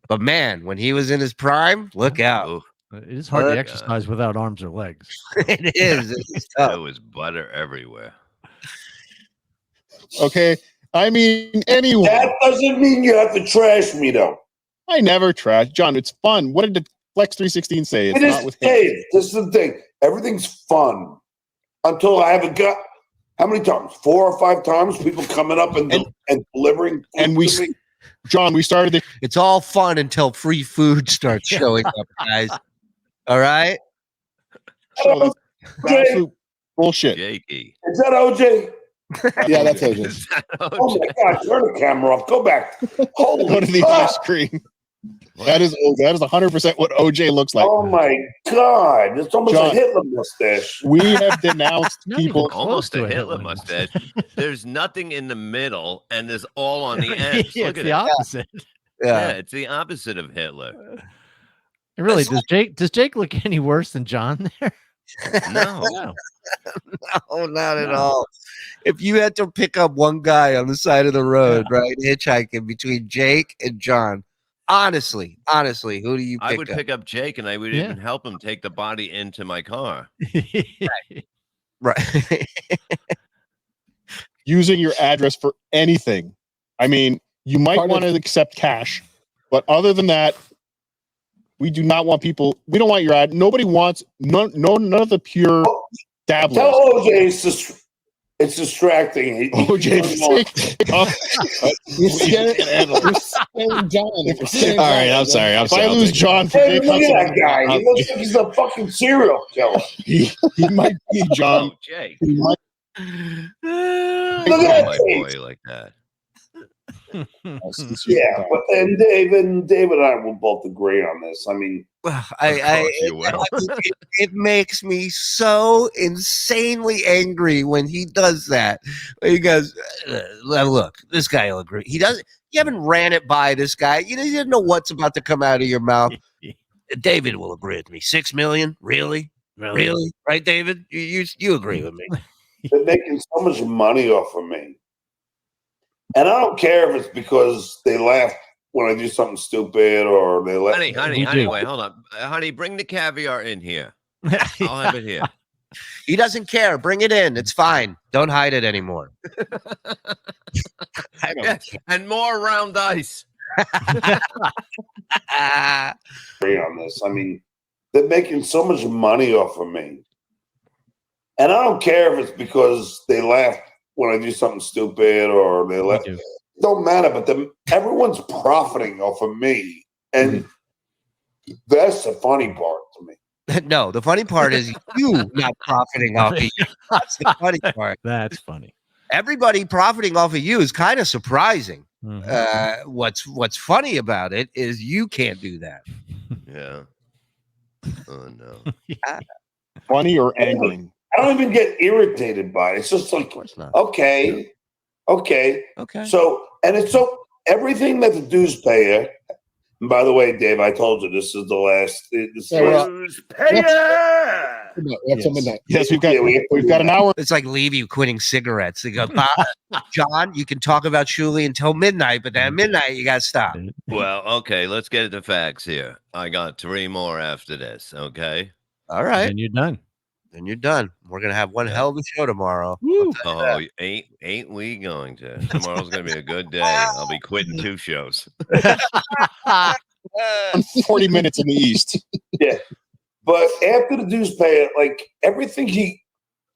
But man, when he was in his prime, look out. Ooh, It is hard Look. to exercise without arms or legs. It is. It's tough. there was butter everywhere. Okay. I mean, anyone. That doesn't mean you have to trash me, though. I never trash. John, it's fun. What did Flex 316 say? It's It is, not with him. hey, this is the thing. Everything's fun until I haven't got how many times? 4 or 5 times people coming up and delivering. And we, to me? John, we started the It's all fun until free food starts showing up, guys. All right? show. That's absolute bullshit. Jakey. Is that OJ? Yeah, that's OJ. Is that Oh my OJ? God! Turn the camera off. Go back. Holy Go to the fuck. off screen. That is 100% what OJ looks like. Oh my God! It's almost John. a Hitler mustache. We have denounced Not even people. close Almost to a Hitler mustache. There's nothing in the middle, and there's all on the ends. Yeah, Look it's at the it. opposite. Yeah, it's the opposite of Hitler. And really, does Jake look any worse than John there? No. No. No, not at No. all. If you had to pick up one guy on the side of the road, right, hitchhiking between Jake and John, honestly, who do you pick I would up? pick up Jake, and I would Yeah. even help him take the body into my car. Right. Using your address for anything. I mean, you might want to accept cash, but other than that, we do not want people. We don't want your ad. Nobody wants none of the pure dabblers. Tell OJ it's distracting. OJ, You're scaring John. All right, I'm sorry. If I lose John for Hey, Jake look at Hudson, that guy. He looks like he's a fucking serial killer. he might be John. Oh, Jake. He might Look Oh, at my that face. boy like that. Yeah, but and David and I will both agree on this. I mean, Of course you will. It makes me so insanely angry when he does that. He goes, "Look, this guy will agree." He doesn't. You haven't ran it by this guy. You didn't know what's about to come out of your mouth. David will agree with me. 6 million, really? Right, David? You agree with me? they're making so much money off of me. And I don't care if it's because they laugh when I do something stupid or they laugh. Honey, wait, hold on. Honey, bring the caviar in here. I'll have it here. He doesn't care. Bring it in. It's fine. Don't hide it anymore. I don't Yes, and more round ice. care. Agree on this. I mean, they're making so much money off of me. And I don't care if it's because they laugh when I do something stupid or they laugh. It don't matter, but everyone's profiting off of me. And that's the funny part to me. No, the funny part is you not profiting off of you. That's the funny part. That's funny. Everybody profiting off of you is kind of surprising. Mhm. What's funny about it is you can't do that. Yeah. Oh no. funny or angering. I don't even get irritated by it. It's just like, okay. So, and it's so everything that the dues payer. And by the way, Dave, I told you this is the last. Dues payer. Yes, we've got an hour. It's like leave you quitting cigarettes. They go, John, you can talk about Shuli until midnight, but then at midnight you got to stop. Well, okay, let's get the facts here. I got 3 more after this, okay? All right. Then you're done. Then you're done. We're going to have one hell of a show tomorrow. Oh, ain't we going to? Tomorrow's going to be a good day. I'll be quitting 2 shows. 40 minutes in the East. Yeah. But after the dues payer, like everything he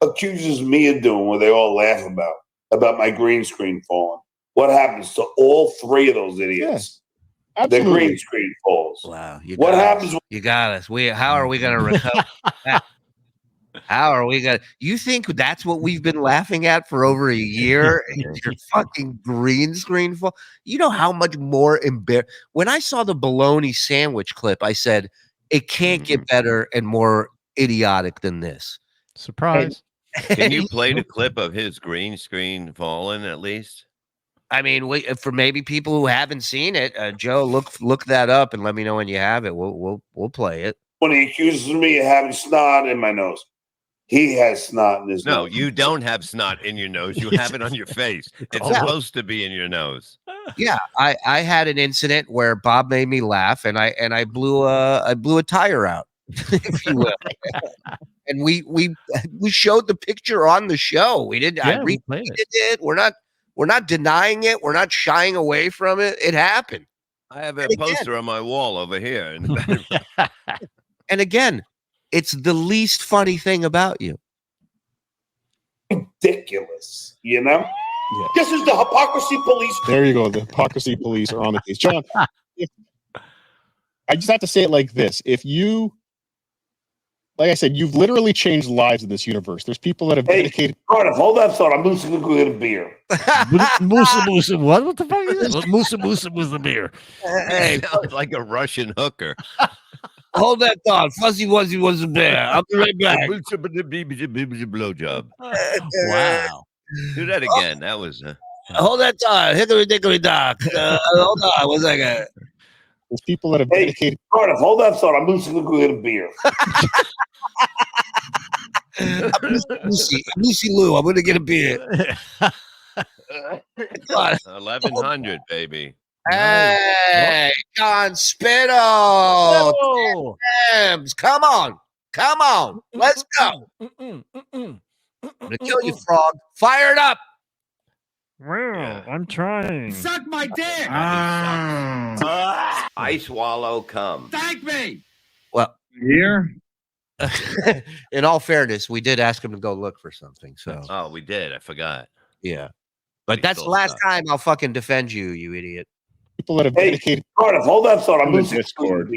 accuses me of doing, where they all laugh about my green screen falling. What happens to all 3 of those idiots? The green screen falls. Wow. What happens? You got us. How are we going to recover that? How are we gonna? You think that's what we've been laughing at for over a year? Your fucking green screen fall. You know how much more when I saw the bologna sandwich clip, I said it can't get better and more idiotic than this. Surprise. Can you play the clip of his green screen falling at least? I mean, for maybe people who haven't seen it, Joe, look that up and let me know when you have it. We'll play it. When he accuses me of having snot in my nose, he has snot in his nose. No, you don't have snot in your nose. You have it on your face. It's supposed to be in your nose. Yeah, I had an incident where Bob made me laugh, and I blew a tire out, if you will. And we showed the picture on the show. We didn't. Yeah, I we retweeted played it. We're not denying it. We're not shying away from it. It happened. I have a poster on my wall over here. And again, it's the least funny thing about you. Ridiculous, you know? Yeah. This is the hypocrisy police. There you go. The hypocrisy police are on the case. John, I just have to say it like this. If you, like I said, you've literally changed lives in this universe. There's people that have dedicated. Cardiff, hold that thought. I'm losing a good beer. Moosa, what the fuck is this? Moosa was the beer. Hey, sounds like a Russian hooker. Hold that thought. Fuzzy Wuzzy was a bear. I'll be right back. Blowjob. Wow. Do that again. That was. Hold that thought. Hickory dickory dock. Hold on. 1 second. There's people that have dedicated. Cardiff, hold that thought. I'm losing a good beer. Lucy Lou. I'm going to get a beer. 1100, baby. Hey, John Spittle. Come on. Let's go. I'm gonna kill you, frog. Fire it up. Well, I'm trying. Suck my dick. I swallow cum. Thank me. Well, Here. in all fairness, we did ask him to go look for something. So, Oh, we did. I forgot. yeah. But We that's the still last suck. time I'll fucking defend you, you idiot. People that have dedicated. Cardiff, hold that thought. I'm On the losing Discord.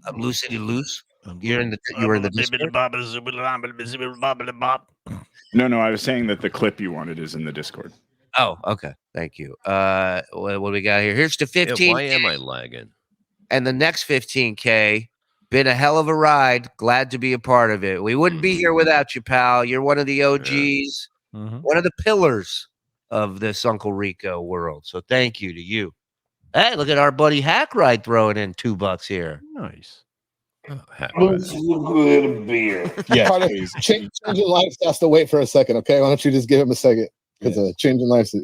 I'm loose. You were in the Discord? No, I was saying that the clip you wanted is in the Discord. Oh, okay. Thank you. What do we got here? Here's the 15. Yeah, why am I lagging? And the next 15K. Been a hell of a ride. Glad to be a part of it. We wouldn't be here without you, pal. You're one of the OGs, one of the pillars of this Uncle Rico world. So thank you to you. Hey, look at our buddy Hackride throwing in $2 here. Nice. losing a good beer. Yeah, Cardiff, please. changing lives has to wait for a second, okay? Why don't you just give him a second? Because changing lives,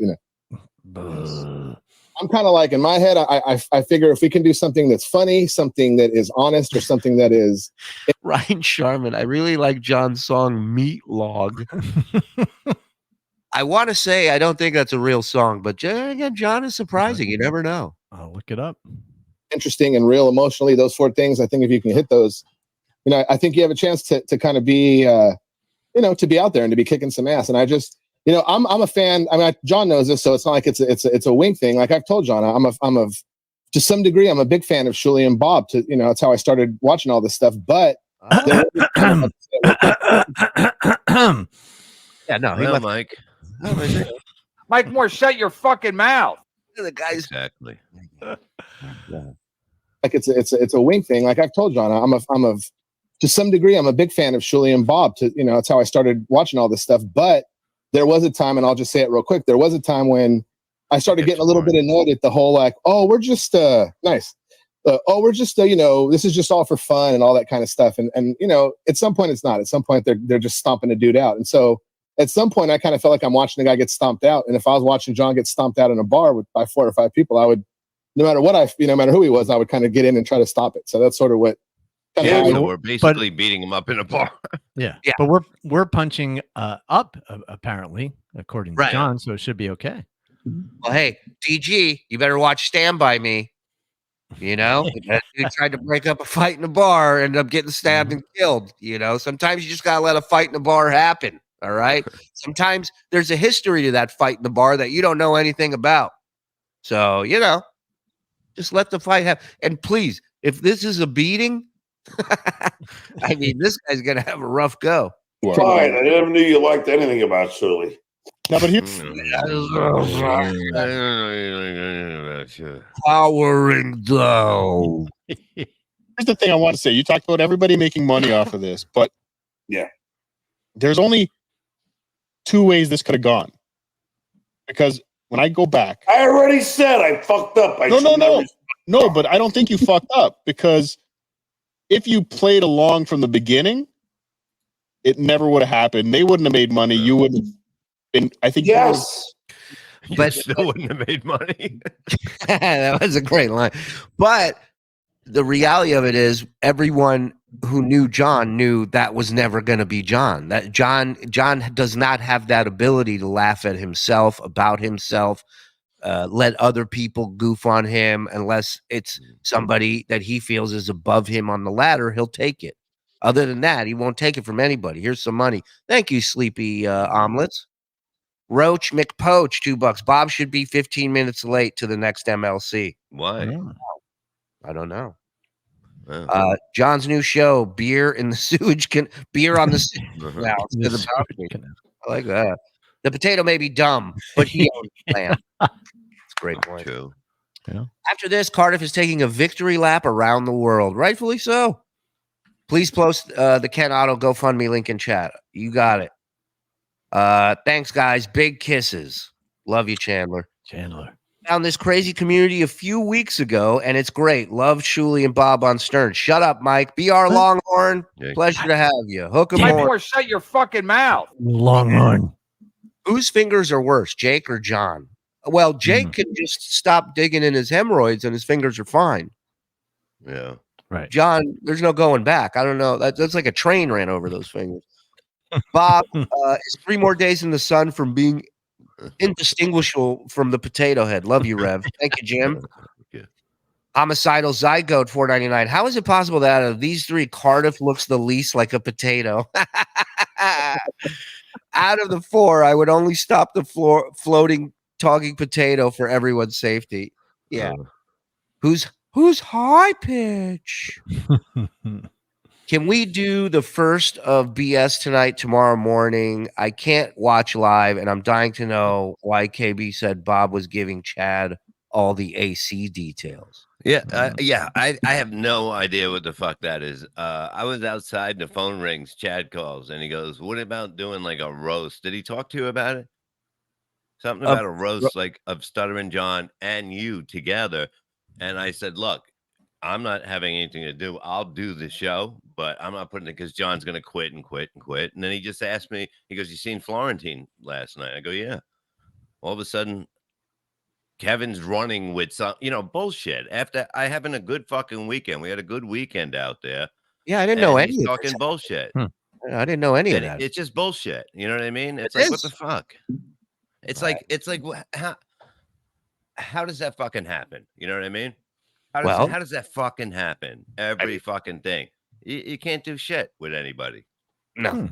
I'm kind of like, in my head, I figure if we can do something that's funny, something that is honest, or something that is... Ryan Sharman, I really like John's song Meat Log. I want to say I don't think that's a real song, but again, John is surprising. You never know. I'll look it up. Interesting and real emotionally, those 4 things. I think if you can hit those, I think you have a chance to kind of be, to be out there and to be kicking some ass. And I just, I'm a fan. I mean, John knows this, so it's not like it's a wink thing. Like I've told John, to some degree, I'm a big fan of Shuli and Bob. That's how I started watching all this stuff. But yeah, no, Well, Mike. Mike Moore, shut your fucking mouth. The guys Exactly. like it's a wink thing. Like I've told John, to some degree, I'm a big fan of Shuli and Bob. That's how I started watching all this stuff. But there was a time, and I'll just say it real quick. There was a time when I started getting a little bit annoyed at the whole like, oh, we're just nice. We're just this is just all for fun and all that kind of stuff. And at some point it's not. At some point they're just stomping a dude out. And so at some point I kind of felt like I'm watching a guy get stomped out. And if I was watching John get stomped out in a bar by 4 or 5 people, I would, no matter what no matter who he was, I would kind of get in and try to stop it. So that's sort of what. So we're basically beating him up in a bar. Yeah. But we're punching up apparently, according to John. So it should be okay. Well, hey, DG, you better watch Stand By Me. He tried to break up a fight in a bar, ended up getting stabbed and killed. Sometimes you just gotta let a fight in a bar happen. All right. Sometimes there's a history to that fight in the bar that you don't know anything about. So just let the fight happen. And please, if this is a beating, I mean, this guy's gonna have a rough go. Fine. I never knew you liked anything about Shuli. No, but Powering down. here's the thing I want to say. You talked about everybody making money off of this, but yeah, there's only two ways this could have gone. Because when I go back, I already said I fucked up. No, but I don't think you fucked up, because if you played along from the beginning, it never would have happened. They wouldn't have made money. You wouldn't have been. I think yes. But still wouldn't have made money. That was a great line. But the reality of it is, everyone who knew John knew that was never going to be John. That John does not have that ability to laugh at himself, about himself, let other people goof on him, unless it's somebody that he feels is above him on the ladder. He'll take it. Other than that, he won't take it from anybody. Here's some money. Thank you, Sleepy Omelets. Roach McPoach, $2. Bob should be 15 minutes late to the next MLC. Why? I don't know. John's new show, beer in the sewage beer on the now instead of balcony. I like that. The potato may be dumb, but he owns the land. That's a great point. True. Yeah. After this, Cardiff is taking a victory lap around the world, rightfully so. Please post the Ken Otto GoFundMe link in chat. You got it. Thanks, guys. Big kisses. Love you, Chandler. Found this crazy community a few weeks ago, and it's great. Love Shuli and Bob on Stern. Shut up, Mike. BR Longhorn. Pleasure to have you. Hook 'em Mike on. Moore, shut your fucking mouth. Longhorn. Whose fingers are worse, Jake or John? Well, Jake can just stop digging in his hemorrhoids, and his fingers are fine. Yeah. Right. John, there's no going back. I don't know. That's like a train ran over those fingers. Bob, is 3 more days in the sun from being indistinguishable from the potato head. Love you, Rev. Thank you, Jim. Yeah. Homicidal Zygote, $4.99. How is it possible that out of these 3, Cardiff looks the least like a potato? Out of the 4, I would only stop the floating talking potato for everyone's safety. Yeah. Who's high pitch? Can we do the first of BS tonight, tomorrow morning? I can't watch live, and I'm dying to know why KB said Bob was giving Chad all the AC details. Yeah, I have no idea what the fuck that is. I was outside, and the phone rings. Chad calls, and he goes, "What about doing like a roast?" Did he talk to you about it? Something about a roast, like of Stuttering John and you together. And I said, "Look, I'm not having anything to do. I'll do the show, but I'm not putting it because John's going to quit and quit and quit." And then he just asked me, he goes, "You seen Florentine last night?" I go, "Yeah." All of a sudden, Kevin's running with some, bullshit. After I having a good fucking weekend, we had a good weekend out there. Yeah, I didn't know any. He's talking bullshit. I didn't know any of that. It's just bullshit. You know what I mean? It's like, what the fuck? It's like how does that fucking happen? You know what I mean? How does that fucking happen? Every fucking thing. You can't do shit with anybody. No.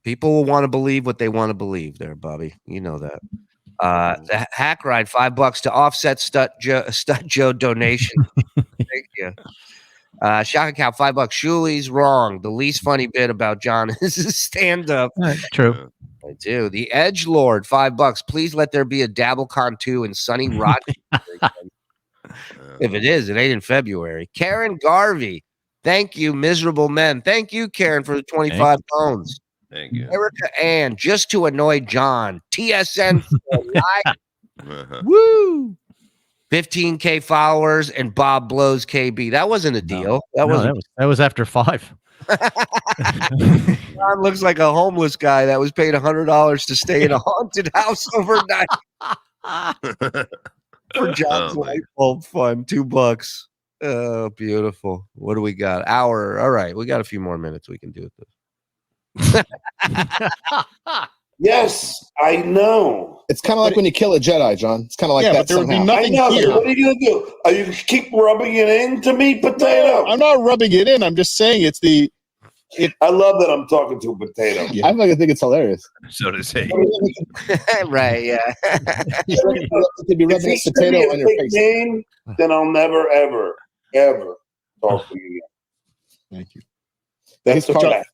People will want to believe what they want to believe there, Bobby. You know that. The hack ride, $5 to offset Stut Joe donation. Thank you. Shaka Cow, $5. Shuli's wrong. The least funny bit about John is his stand-up. True. I do. The Edge Lord, $5. Please let there be a DabbleCon 2 in sunny Rochester. If it is, it ain't in February. Karen Garvey, thank you, miserable men. Thank you, Karen, for the 25 pounds. Thank you. Erica Ann, just to annoy John. TSN for life. Woo! 15K followers and Bob blows KB. That wasn't a deal. That was after 5. John looks like a homeless guy that was paid $100 to stay in a haunted house overnight. For John's light bulb fun, $2. Oh, beautiful. What do we got? Hour. All right, we got a few more minutes we can do with this. Yes, I know. It's kind of like when you kill a Jedi, John. It's kind of like that. But there would be nothing I know, here. what are you gonna do? Are you keep rubbing it into me, potato? I'm not rubbing it in. I'm just saying it's the. I love that I'm talking to a potato. I think it's hilarious. So to say. Right, yeah. You could be rubbing a potato on your face. Name, then I'll never, ever, ever talk to you again. Thank you. That's a fact.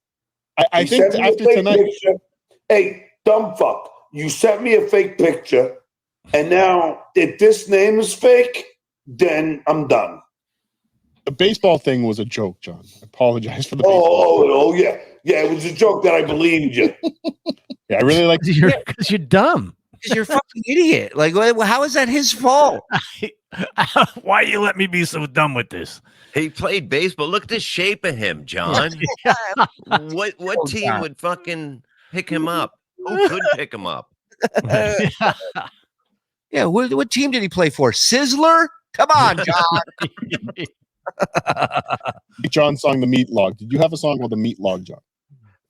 I think after tonight. Picture. Hey, dumb fuck. You sent me a fake picture, and now if this name is fake, then I'm done. The baseball thing was a joke, John. I apologize for the Oh, yeah. Yeah, it was a joke that I believed you. Yeah, I really like because you're dumb. Because you're a fucking idiot. Like, how is that his fault? Why you let me be so dumb with this? He played baseball. Look at the shape of him, John. What team would fucking pick him up? Who could pick him up? Yeah, what team did he play for? Sizzler? Come on, John. John song The Meat Log. Did you have a song called The Meat Log, John?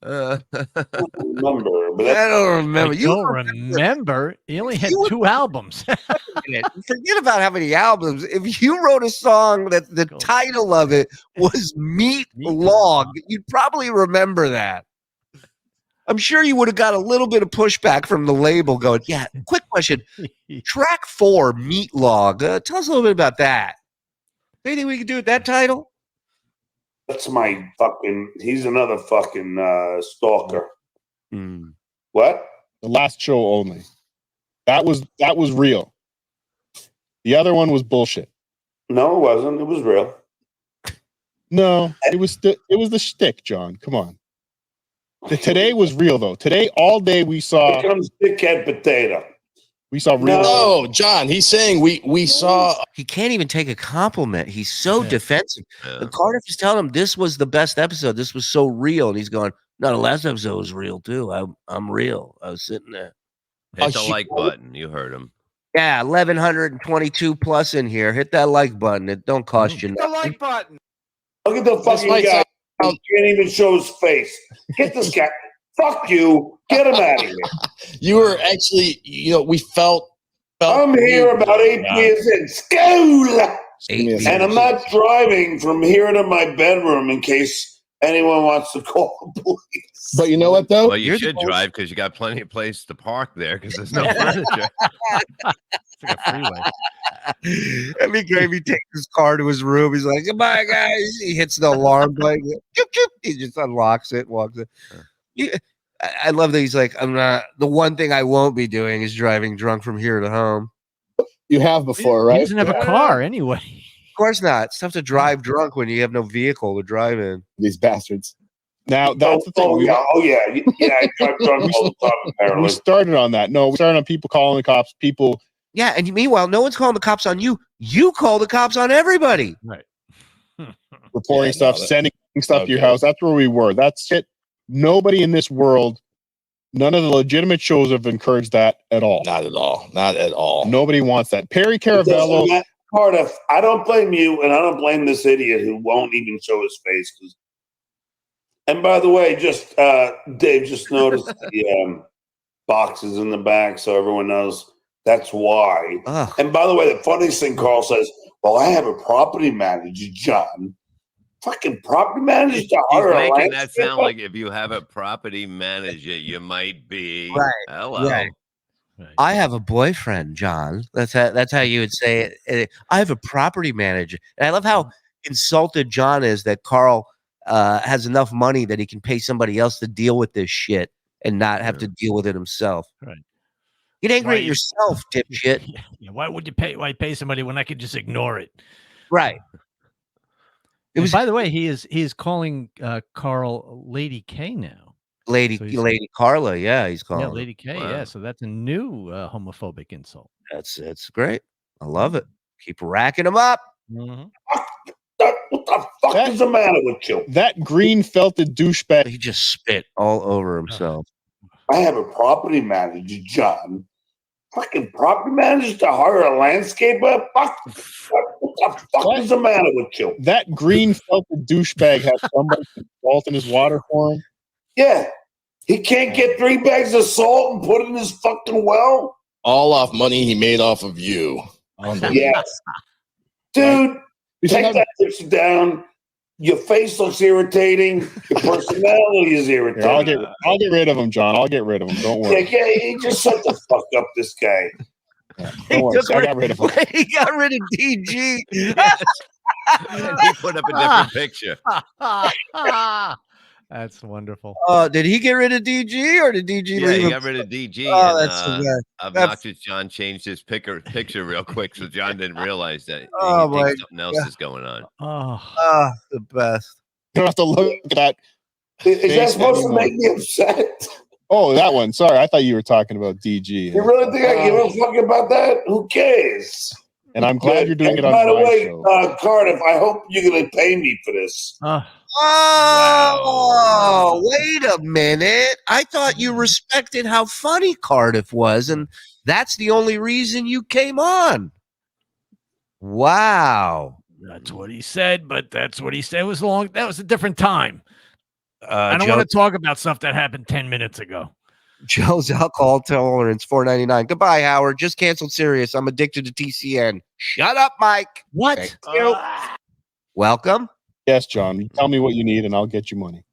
I don't remember. But I don't remember. You don't remember? He only had 2 albums. Forget about how many albums. If you wrote a song that the title of it was Meat Log, you'd probably remember that. I'm sure you would have got a little bit of pushback from the label going, yeah, quick question. Track 4, Meat Log. Tell us a little bit about that. Anything we can do with that title? That's my fucking. He's another fucking stalker. Mm. What? The last show only. That was real. The other one was bullshit. No, it wasn't. It was real. No, it was the shtick, John. Come on. Today was real though. Today, all day we saw. Here comes dickhead potato. We saw real. No, John. He's saying we saw. He can't even take a compliment. He's so defensive. And Cardiff is telling him this was the best episode. This was so real, and he's going, "No, the last episode was real too. I'm real. I was sitting there." Hit the like button. You heard him. Yeah, 1,122 plus in here. Hit that like button. It don't cost you The nothing. like button. Look at the fucking guy. He can't even show his face. Get this guy. Fuck you. Get him out of here. You were actually, we felt I'm here about 8 years in school. And I'm not driving from here to my bedroom in case anyone wants to call the police. But you know what, though? Well, you should drive because you got plenty of place to park there because there's no furniture. It's like a freeway. That'd be great if he takes his car to his room. He's like, "Goodbye, guys." He hits the alarm button. He just unlocks it, walks it. Yeah. I love that he's like, "I'm not. The one thing I won't be doing is driving drunk from here to home." You have before, right? He doesn't have a car anyway. Of course not. It's tough to drive drunk when you have no vehicle to drive in. These bastards. Now that's the thing. I drive drunk all the time. Apparently, We started on that. No, we started on people calling the cops. People. Yeah, and meanwhile, no one's calling the cops on you. You call the cops on everybody. Right. Reporting stuff, sending stuff to your house. That's where we were. That's it. Nobody in this world, none of the legitimate shows have encouraged that at all. Not at all. Not at all. Nobody wants that. Perry Caravello. Cardiff, I don't blame you, and I don't blame this idiot who won't even show his face. And by the way, just Dave just noticed the boxes in the back, so everyone knows that's why. Ugh. And by the way, the funniest thing, Carl says, "Well, I have a property manager, John." Fucking property manager to hire He's a making that landscaper? sound like if you have a property manager, you might be. Right. Hello. Right. I have a boyfriend, John. That's how you would say it. I have a property manager. And I love how insulted John is that Carl has enough money that he can pay somebody else to deal with this shit and not have to deal with it himself. Right. Get angry at yourself, dipshit. Yeah, why would you pay? Why pay somebody when I could just ignore it? Right. By the way, he is calling Carl Lady K now. Lady Carla, yeah, he's calling. Yeah, Lady K, yeah. So that's a new homophobic insult. That's great. I love it. Keep racking them up. Mm-hmm. What the fuck is the matter with you? That green felted douchebag. He just spit all over himself. I have a property manager, John. Fucking property manager to hire a landscaper? Fuck. What the fuck is the matter with you? That green felted douchebag has somebody salt in his water for him. Yeah. He can't get 3 bags of salt and put it in his fucking well? All off money he made off of you. Yes. Dude, take that picture down. Your face looks irritating. Your personality is irritating. Yeah, I'll get rid of him, John. I'll get rid of him. Don't worry. Yeah, he just shut the fuck up, this guy. Yeah, don't worry. I got rid of him. He got rid of DG. He put up a different picture. That's wonderful. Did he get rid of DG or did DG leave Yeah, he him? got rid of DG, Oh, and that's so bad. Obnoxious John changed his picture real quick, so John didn't realize that Oh, he my thinks something else God. is going on. Oh, the best. You don't have to look at that. Is that face supposed anymore. to make me upset? Oh, that one. Sorry, I thought you were talking about DG. You really think I give a fuck about that? Who cares? And I'm glad you're doing it And on by the my way, show. Cardiff, I hope you're going to pay me for this. Oh, wait a minute. I thought you respected how funny Cardiff was, and that's the only reason you came on. Wow. That's what he said, but that's what he said. That was a different time. I don't Joe- want to talk about stuff that happened 10 minutes ago. Joe's alcohol tolerance $4.99. Goodbye, Howard. Just canceled Sirius. I'm addicted to TCN. Shut up, Mike. What? Thank you. Welcome. Yes, John. Tell me what you need, and I'll get you money.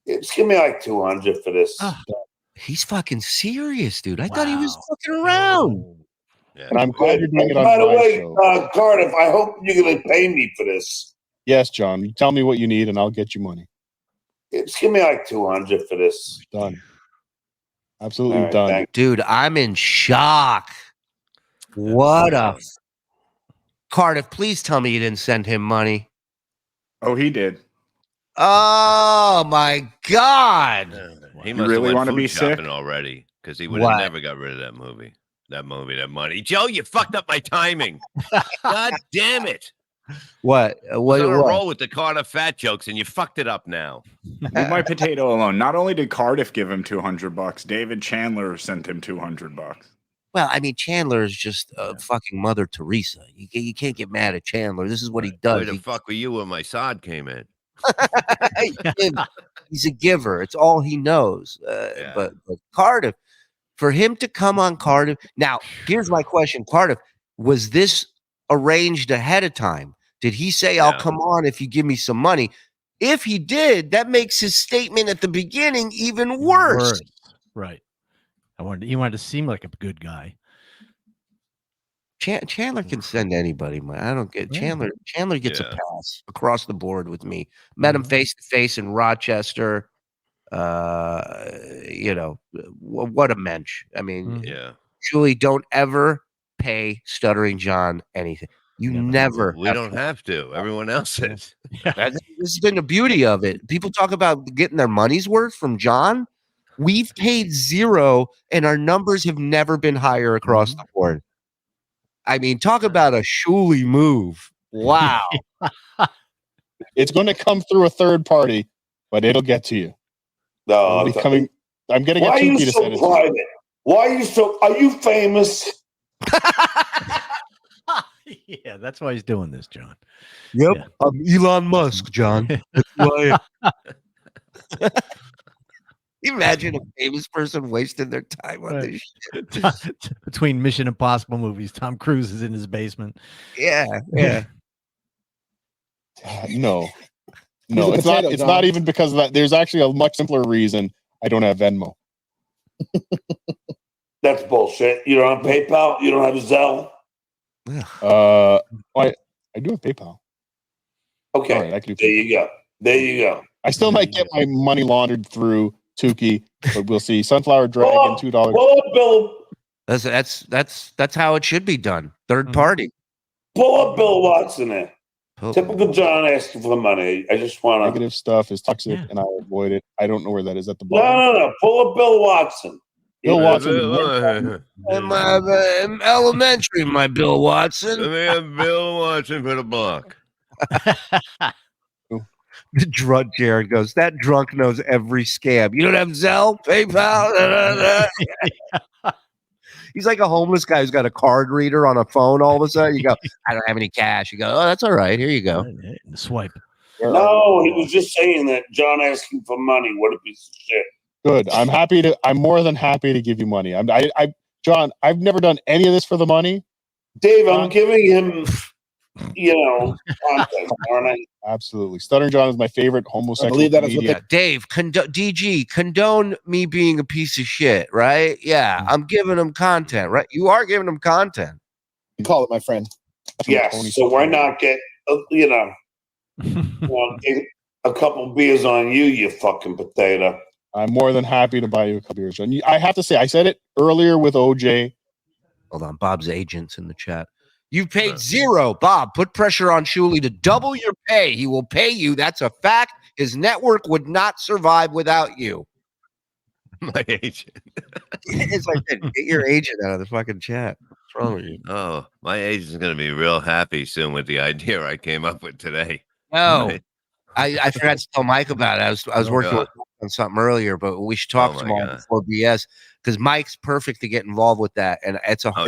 Just give me like 200 for this. He's fucking serious, dude. I thought he was fucking around. And I'm glad you're doing it on By the my way, show. Cardiff, I hope you're going to pay me for this. Yes, John. Tell me what you need, and I'll get you money. Just give me like 200 for this. Done. Absolutely right, done. Dude, I'm in shock. What a Cardiff, please tell me you didn't send him money. Oh, he did. Oh my God. He You must really have wanna went be food shopping sick? already, because he would have What? never got rid of that movie. That money. Joe, you fucked up my timing. God damn it. What? I was on a roll with the Cardiff fat jokes, and you fucked it up now. Leave my potato alone. Not only did Cardiff give him $200, David Chandler sent him $200. Well, I mean, Chandler is just fucking Mother Teresa. You can't get mad at Chandler. This is what he does. Where the fuck were you when my sod came in? He's a giver. It's all he knows. But Cardiff, for him to come on Cardiff. Now, here's my question. Cardiff, was this arranged ahead of time? Did he say, I'll come on if you give me some money? If he did, that makes his statement at the beginning even worse. Right. He wanted to seem like a good guy. Chandler can send anybody money. I don't get Chandler. Chandler gets a pass across the board with me. Met him face to face in Rochester. You know, what a mensch. I mean, Shuli, don't ever pay Stuttering John anything. You never. We don't have to. Everyone else is. This has been the beauty of it. People talk about getting their money's worth from John. We've paid zero, and our numbers have never been higher across the board. I mean, talk about a Shuli move. Wow. It's going to come through a third party, but it'll get to you. No, I'm getting Why are you so private? Why are you so? Are you famous? Yeah, that's why he's doing this, John. Yep, I'm Elon Musk, John. That's why. Imagine a famous person wasting their time on this shit. Between Mission Impossible movies, Tom Cruise is in his basement. Yeah. No, it's not. It's not even because of that. There's actually a much simpler reason I don't have Venmo. That's bullshit. You don't have PayPal. You don't have Zelle. I do have PayPal. Okay, All right, I can do there you go. There you go. I still might get my money laundered through Tukey, but we'll see. Sunflower Dragon, $2. Pull up, Bill. That's how it should be done. Third party. Pull up Bill Watson there. Typical John asking for the money. I just want to. Negative stuff is toxic, and I avoid it. I don't know where that is at the bottom. No. Pull up Bill Watson. Bill Watson. I'm elementary, my Bill Watson. Let me have Bill Watson for the block. The drunk Jared goes, that drunk knows every scam. You don't have Zelle, PayPal? He's like a homeless guy who's got a card reader on a phone all of a sudden. You go, I don't have any cash. You go, oh, that's all right. Here you go. Swipe. No, he was just saying that John asking for money. What a piece of shit. Good. I'm more than happy to give you money. John, I've never done any of this for the money. Dave, I'm giving him, content, aren't I? Absolutely. Stuttering John is my favorite homosexual I believe that is what comedian. Dave, DG, condone me being a piece of shit, right? Yeah, I'm giving him content, right? You are giving him content. You call it, my friend. Yes, so why not get, a couple beers on you, you fucking potato. I'm more than happy to buy you a couple beers. And I have to say, I said it earlier with OJ. Hold on, Bob's agent's in the chat. You paid zero, Bob. Put pressure on Shuli to double your pay. He will pay you. That's a fact. His network would not survive without you. My agent. It's like, get your agent out of the fucking chat. What's wrong with you? Oh, my agent's gonna be real happy soon with the idea I came up with today. No, I forgot to tell Mike about it. I was working with Mike on something earlier, but we should talk tomorrow before BS because Mike's perfect to get involved with that, and it's a home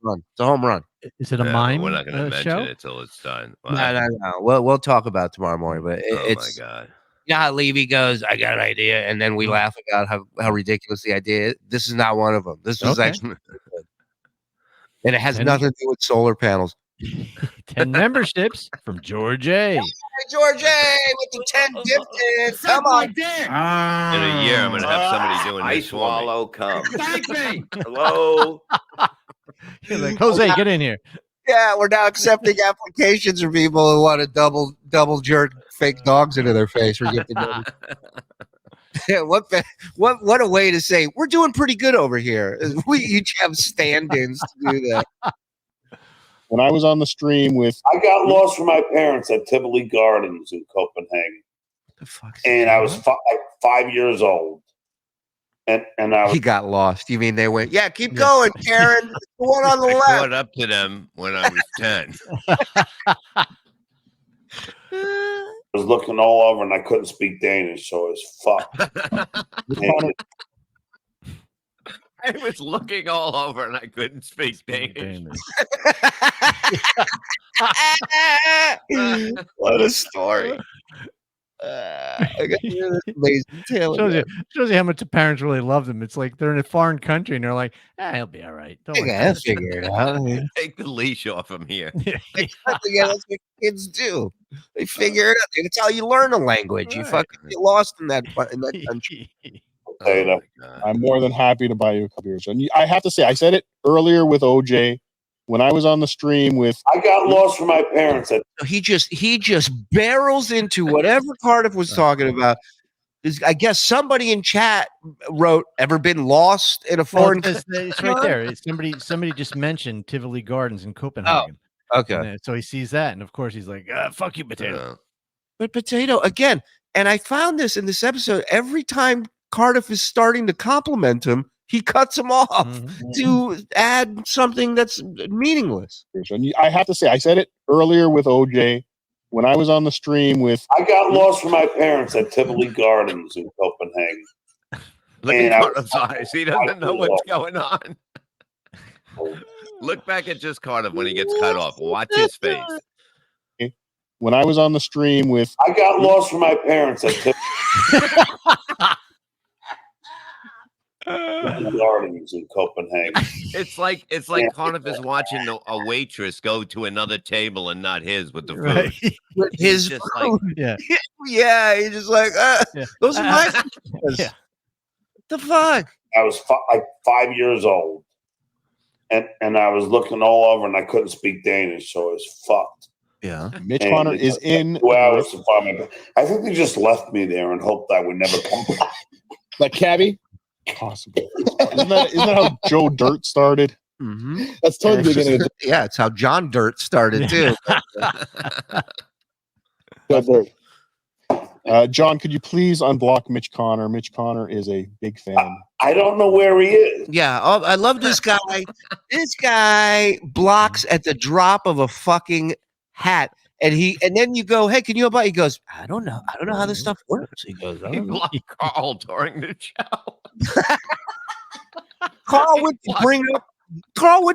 run. It's a home run. Is it a mime? We're not going to mention show? it till it's done. No. We'll talk about it tomorrow morning. But it's my god. You know how Levy goes, I got an idea, and then we laugh about how ridiculous the idea is. This is not one of them. This was actually good. And it has nothing to do with solar panels. 10 memberships from George A. Hey, George A. with the 10 gifted. Come on. In a year, I'm going to have somebody doing I this for me. swallow cum. Thank me. Hello. You're like, Jose, get in here. Yeah, we're now accepting applications from people who want to double jerk fake dogs into their face for gifted. What a way to say we're doing pretty good over here. We each have stand-ins to do that. When I was on the stream with, I got lost from my parents at Tivoli Gardens in Copenhagen, and I was 5 years old. And I was, he got lost. You mean they went? Yeah, keep going, Karen. The one on the left. I caught up to them when I was 10. I was looking all over and I couldn't speak Danish, so it was fucked. I was looking all over and I couldn't speak Danish. What a story. I got to hear this amazing tale. Shows you how much the parents really love them. It's like they're in a foreign country and they're like, he'll be all right. Don't worry. I'll figure it out. Take the leash off him here. Yeah, that's what kids do. They figure it out. That's how you learn a language. You fucking get lost in that country. I'm more than happy to buy you a couple beers. And I have to say, I said it earlier with OJ. When I was on the stream with, I got lost from my parents. He just barrels into whatever Cardiff was talking about. I guess somebody in chat wrote, "Ever been lost in a foreign?" It's right there. Somebody just mentioned Tivoli Gardens in Copenhagen. Oh, okay. And so he sees that, and of course he's like, "Fuck you, potato." But potato again. And I found this in this episode. Every time Cardiff is starting to compliment him, he cuts him off to add something that's meaningless. And I have to say, I said it earlier with OJ. When I was on the stream with, I got lost from my parents at Tivoli Gardens in Copenhagen. Look at Cardiff's eyes. He doesn't know what's going on. Look back at just Cardiff when he gets cut off. Watch his face. When I was on the stream with, I got lost from my parents at Tivoli Gardens in Copenhagen. It's like Cardiff is watching a waitress go to another table and not his with the food. Right. With his just food. like, yeah, he's just like, those are my Yeah. What the fuck? I was 5 years old, and I was looking all over and I couldn't speak Danish, so it was fucked. Yeah, Mitch Connor is in. 2 hours to find me. I think they just left me there and hoped I would never come back. Like Cabby? Possible. Isn't that how Joe Dirt started? Mm-hmm. That's totally the beginning of yeah, it's how John Dirt started too. Joe Dirt. John, could you please unblock Mitch Connor? Mitch Connor is a big fan. I don't know where he is. Yeah, I love this guy. This guy blocks at the drop of a fucking hat. And then you go, hey, can you about? He goes, I don't know how this stuff works. He goes, he blocked Carl during the show. Carl went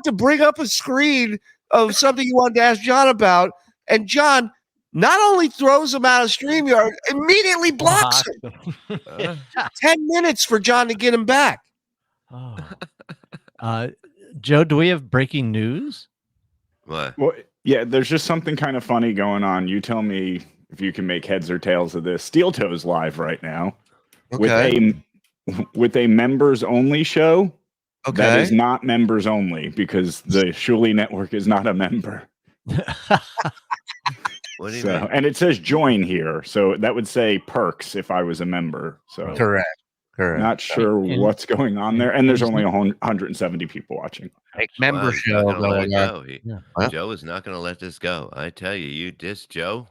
to bring up a screen of something you wanted to ask John about, and John not only throws him out of StreamYard, immediately blocks him. 10 minutes for John to get him back. Joe, do we have breaking news? What? Well, yeah, there's just something kind of funny going on. You tell me if you can make heads or tails of this. Steel Toe's live right now with a members only show. Okay. That is not members only because the Shuli network is not a member. What do you So, mean? and it says join here, so that would say perks if I was a member. So Correct. not sure And- what's going on there, and there's only 170 people watching. Make Wow, member he's show not gonna let going it on. go. Yeah. Joe is not going to let this go. I tell you, you diss Joe.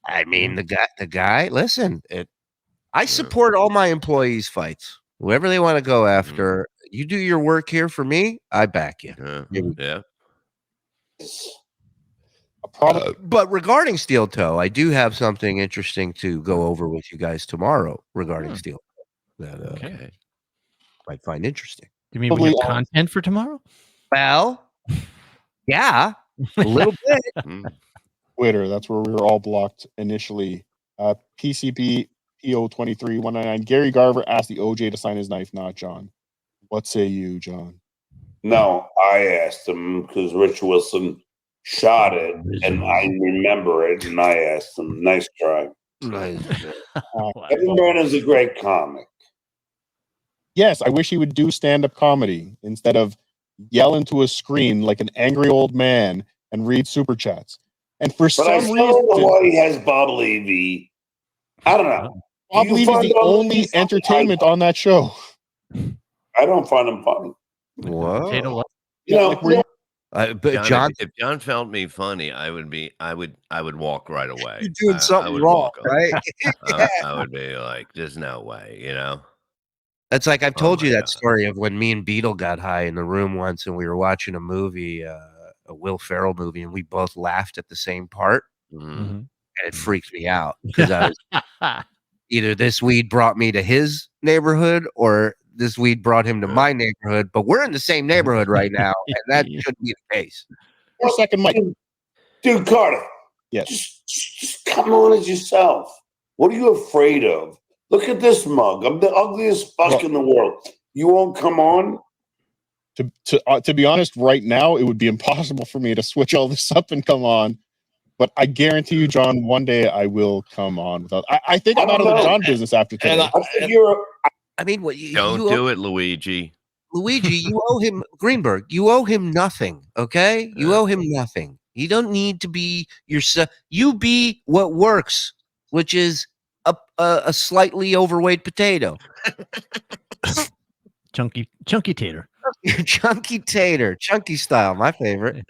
I mean, the guy. Listen, I support all my employees' fights. Whoever they want to go after, you do your work here for me. I back you. Yeah. But regarding Steel Toe, I do have something interesting to go over with you guys tomorrow regarding Steel Toe that Okay. might find interesting. You mean we have content for tomorrow? Well, yeah, a little bit. Twitter, that's where we were all blocked initially. PCP PO23199. Gary Garver asked the OJ to sign his knife, not John. What say you, John? No, I asked him because Rich Wilson shot it, and I remember it, and I asked him. Nice try. Kevin Brennan's a great comic. Yes, I wish he would do stand-up comedy instead of yell into a screen like an angry old man and read super chats. And for But some I reason, don't know why he has Bob Levy. I don't know. Bob You Levy's find the Bob only Levy funny? entertainment on that show. I don't find him funny. Whoa. You know, but John, if John found me funny, I would walk right away. you're doing I something would wrong, walk away. right? I would be like, there's no way, you know. That's like I've told my you that God. story of when me and Beetle got high in the room once, and we were watching a movie, a Will Ferrell movie, and we both laughed at the same part, and it freaked me out because I was either this weed brought me to his neighborhood or this weed brought him to my neighborhood. But we're in the same neighborhood right now, and that shouldn't be the case. For a second, Mike. Dude, Carter. Yes. Just come on as yourself. What are you afraid of? Look at this mug. I'm the ugliest fuck in the world. You won't come on? To be honest, right now it would be impossible for me to switch all this up and come on. But I guarantee you, John, one day I will come on. Without. I think I'm out of the John business after today. I mean, what? Don't do it, Luigi. Luigi, you owe him Greenberg. You owe him nothing. Okay, you owe him nothing. You don't need to be yourself. You be what works, which is a slightly overweight potato. Chunky tater. Chunky tater, chunky style, my favorite.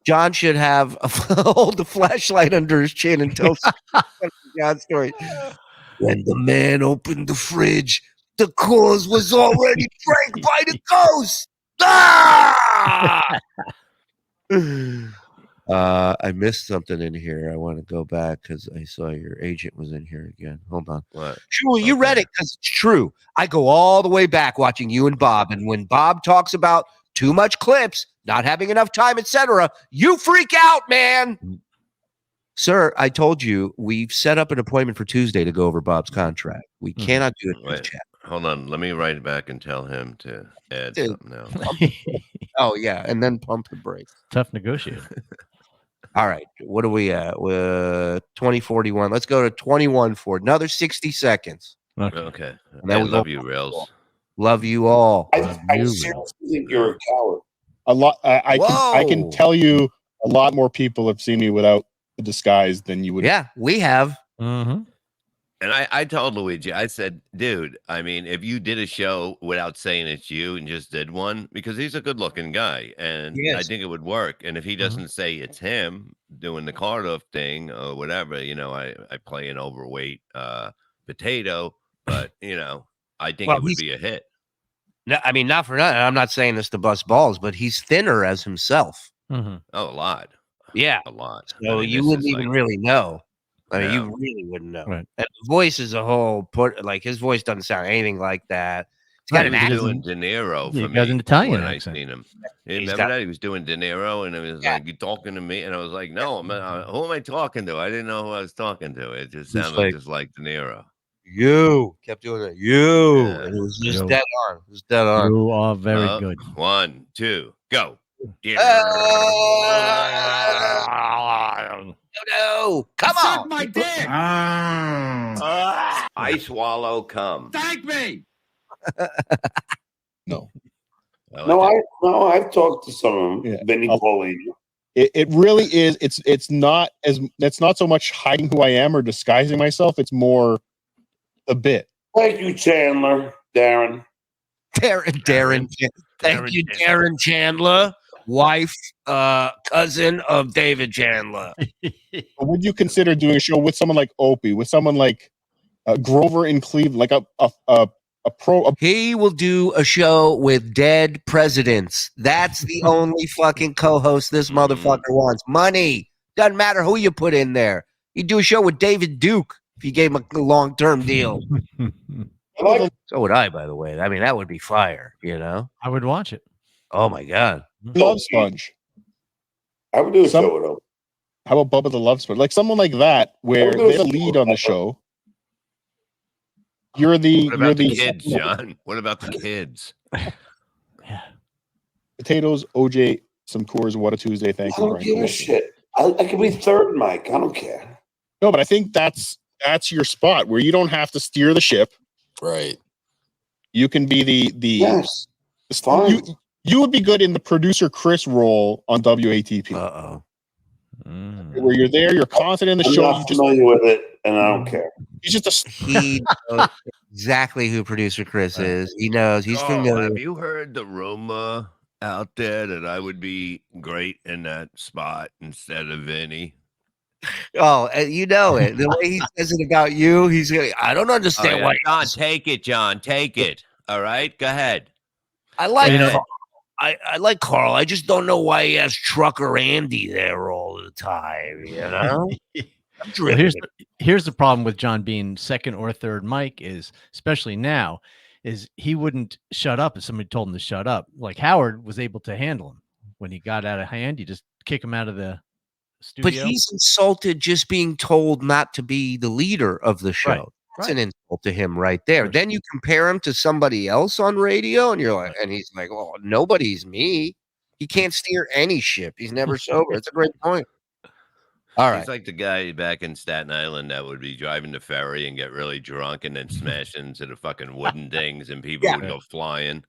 John should have hold the flashlight under his chin and tell John's story. When the man opened the fridge, the Coors was already drank by the ghost. Ah! I missed something in here. I want to go back because I saw your agent was in here again. Hold on. What? Shuli, you read it because it's true. I go all the way back watching you and Bob, and when Bob talks about too much clips, not having enough time, etc., you freak out, man. Sir, I told you we've set up an appointment for Tuesday to go over Bob's contract. We cannot do it in this chat. Hold on. Let me write back and tell him to add something else. Oh, yeah, and then pump the brakes. Tough negotiator. All right, what are we at? 2041. Let's go to 21 for another 60 seconds. Okay. And then I we love go- you, Rails. Love you all. I seriously think you're a coward. A lot. I Whoa. can tell you a lot more people have seen me without the disguise than you would. Yeah, we have. Mm-hmm. And I told Luigi, I said, dude, I mean, if you did a show without saying it's you and just did one, because he's a good looking guy and I think it would work. And if he doesn't say it's him doing the Cardiff thing or whatever, you know, I play an overweight potato, but, you know, I think it would be a hit. No, I mean, not for nothing. I'm not saying this to bust balls, but he's thinner as himself. Mm-hmm. Oh, a lot. Yeah. A lot. So I mean, you this wouldn't is even like- really know. I mean, No. you really wouldn't know. Right. And the voice as a whole, his voice doesn't sound anything like that. He's got He an was accent. doing De Niro He for got me an Italian when accent. I seen him. He's Remember got- that? He was doing De Niro, and it was like, you talking to me? And I was like, no, man, who am I talking to? I didn't know who I was talking to. It just He's sounded like- just like De Niro. You kept doing it. You. Yeah. And it was just Yo. dead on. It was dead on. You are very good. 1, 2, go. No, come Suck on. my dick. I swallow cum. Thank me. No. No, I've talked to some of them. Yeah. Vinny Paulino. It really is. It's not so much hiding who I am or disguising myself. It's more a bit. Thank you, Chandler, Darren. Darren. Thank you, Darren Chandler, wife, cousin of David Chandler. Would you consider doing a show with someone like Opie, with someone like Grover in Cleveland, like a pro? He will do a show with dead presidents. That's the only fucking co-host this motherfucker wants. Money. Doesn't matter who you put in there. He'd do a show with David Duke if you gave him a long-term deal. So would I, by the way. I mean, that would be fire, you know? I would watch it. Oh, my God. Love Sponge. I would do a show with him. How about Bubba the Love Sponge? Like someone like that, where they're the lead on the show. You're the kids, John. What about the kids? Potatoes, OJ, some Coors, What a Tuesday. Thank you. I don't give a shit. I could be third mic. I don't care. No, but I think that's your spot where you don't have to steer the ship. Right. You can be the yes. Fine. You would be good in the producer Chris role on WATP. Where you're there, you're confident in the show. I'm not familiar with it, and I don't care. He's just he knows exactly who producer Chris is. He knows. He's familiar. Have you heard the rumor out there that I would be great in that spot instead of Vinny? Oh, you know it. The way he says it about you, he's going, I don't understand why. John, take it, John. Take it. All right, go ahead. I like I like Carl. I just don't know why he has Trucker Andy there all the time, you know? Well, here's the problem with John being second or third mic is, especially now, is he wouldn't shut up if somebody told him to shut up. Like Howard was able to handle him. When he got out of hand, you just kick him out of the studio. But he's insulted just being told not to be the leader of the show. Right. That's an insult to him right there. Then you compare him to somebody else on radio, and you're like, and he's like, "Oh, nobody's me. He can't steer any ship. He's never sober." It's a great point. All right. He's like the guy back in Staten Island that would be driving the ferry and get really drunk and then smash into the fucking wooden things, and people would go flying.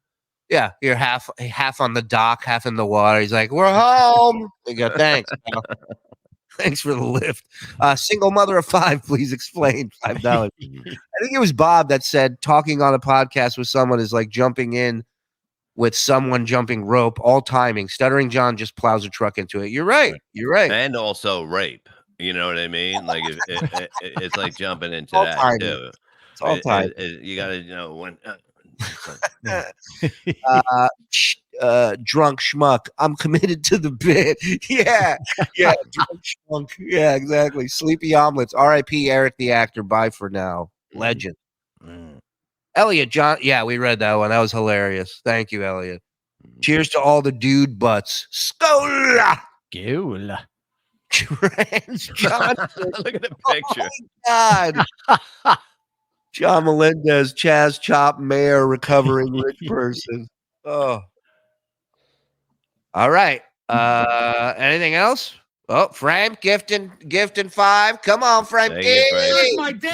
Yeah, you're half on the dock, half in the water. He's like, "We're home." They go, "Thanks, pal. Thanks for the lift." Single mother of 5, please explain. $5. I think it was Bob that said talking on a podcast with someone is like jumping in with someone jumping rope, all timing. Stuttering John just plows a truck into it. You're right. You're right. And also rape. You know what I mean? Like it's like jumping into all that timing. too. It's all time. You gotta know when. Drunk schmuck. I'm committed to the bit. Yeah, drunk schmuck. Yeah, exactly. Sleepy omelets. R.I.P. Eric the actor. Bye for now. Legend. Elliot, John. Yeah, we read that one. That was hilarious. Thank you, Elliot. Cheers to all the dude butts. Skola. Gola. John. Look at the picture. Oh my God. John Melendez, Chaz Chop, Mayor, recovering rich person. Oh. All right. Anything else? Oh, Frank, gifting 5. Come on, Frank. Frank. My dick.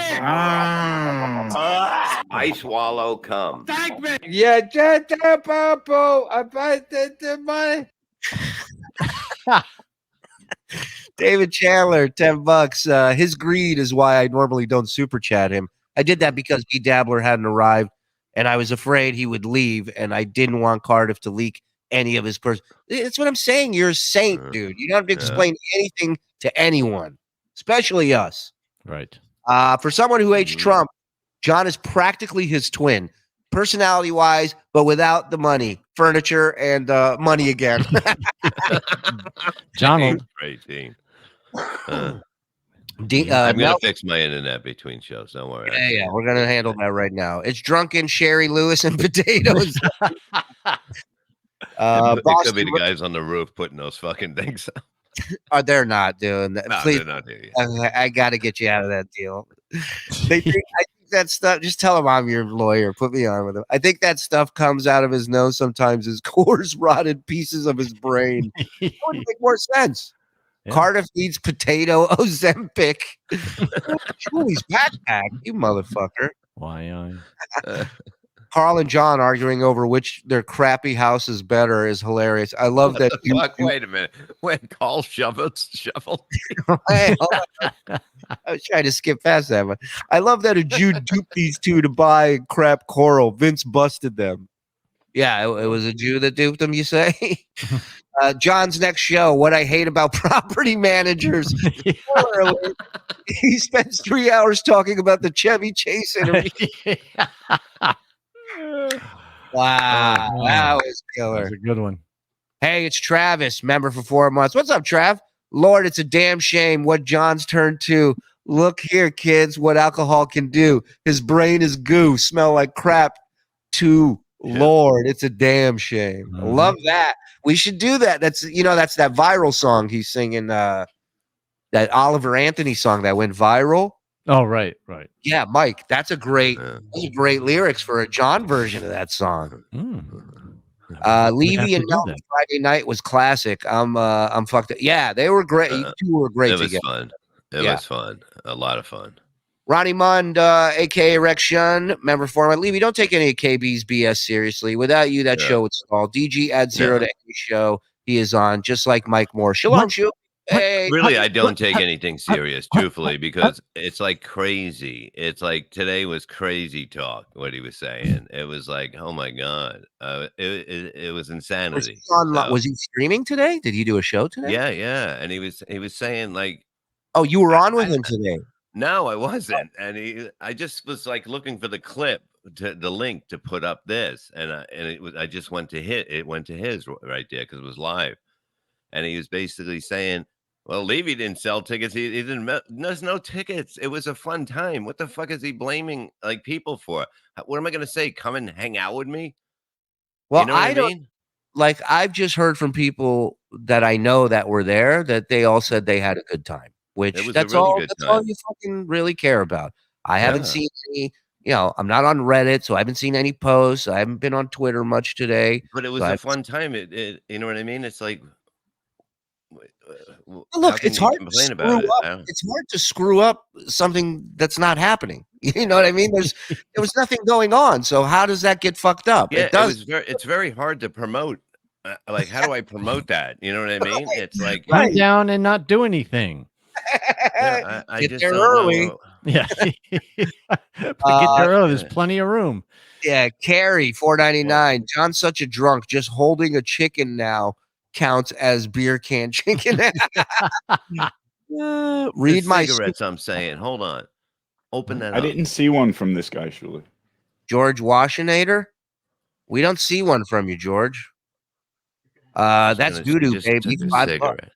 I swallow cum. Thank me. Yeah, just purple. I bet the money. David Chandler, $10. His greed is why I normally don't super chat him. I did that because B Dabbler hadn't arrived, and I was afraid he would leave, and I didn't want Cardiff to leak any of his personal. That's what I'm saying. You're a saint, dude. You don't have to explain anything to anyone, especially us. Right. For someone who hates Trump, John is practically his twin, personality-wise, but without the money, furniture, and money again. John, crazy. I'm gonna fix my internet between shows. Don't worry. Yeah, we're gonna handle that right now. It's Drunken, Sherry Lewis, and potatoes. It could be the guys on the roof putting those fucking things out. They're not doing that. No, Please, they're not there yet. I got to get you out of that deal. I think that stuff. Just tell him I'm your lawyer. Put me on with him. I think that stuff comes out of his nose sometimes as Coors rotted pieces of his brain. That would make more sense. Yeah. Cardiff needs potato Ozempic. Shuli's backpack, you motherfucker. Why? Carl and John arguing over which their crappy house is better is hilarious. I love What that. the fuck? Wait a minute. When Carl shuffled. Hey, hold on. I was trying to skip past that one. I love that a Jew duped these two to buy crap coral. Vince busted them. Yeah, it was a Jew that duped them, you say? John's next show, What I Hate About Property Managers. Spoiler alert, he spends 3 hours talking about the Chevy Chase interview. Wow, that was killer. That's a good one. Hey, it's Travis, member for 4 months. What's up, Trav? Lord, it's a damn shame what John's turned to. Look here, kids, what alcohol can do. His brain is goo, smell like crap too. Lord, it's a damn shame. I love that. We should do that. That's that viral song he's singing, that Oliver Anthony song that went viral. Oh, right. Yeah, Mike, that's a great lyrics for a John version of that song. Levy and Melton Friday night was classic. I'm fucked up. Yeah, they were great. You two were great It was together. fun. It was fun. A lot of fun. Ronnie Mund, aka Rex Shun, member format. Levy, don't take any of KB's BS seriously. Without you, that show would stall. DG adds 0 to any show he is on, just like Mike Moore. Shalom, Shu. Hey, Really, I don't take anything serious, truthfully, because it's like crazy. It's like today was crazy talk. What he was saying, it was like, oh my god, it was insanity. Was he streaming today? Did you do a show today? Yeah, and he was saying like, oh, you were on with him today. No, I wasn't, and I just was like looking for the clip, the link to put up this, and it was I just went to his right there because it was live, and he was basically saying, well, Levy didn't sell tickets. He didn't. There's no tickets. It was a fun time. What the fuck is he blaming like people for? What am I gonna say? Come and hang out with me? Well, you know what I mean? Like I've just heard from people that I know that were there that they all said they had a good time. Which that's all you fucking really care about. I haven't seen any. I'm not on Reddit, so I haven't seen any posts. I haven't been on Twitter much today. But it was a fun time. You know what I mean? It's like. Look, it's hard to screw up. It's hard to screw up something that's not happening. You know what I mean? There was nothing going on. So how does that get fucked up? Yeah, it's very hard to promote. Like, how do I promote that? You know what I mean? It's like run down and not do anything. Yeah, I get just there don't early. know. Yeah, get there early. There's plenty of room. Yeah, Carrie, $4.99. John's such a drunk. Just holding a chicken now counts as beer can chicken. Read my cigarettes. I'm saying, hold on, open that. I didn't see one from this guy, Shuli. George Washington. We don't see one from you, George. That's doo-doo, baby. $5.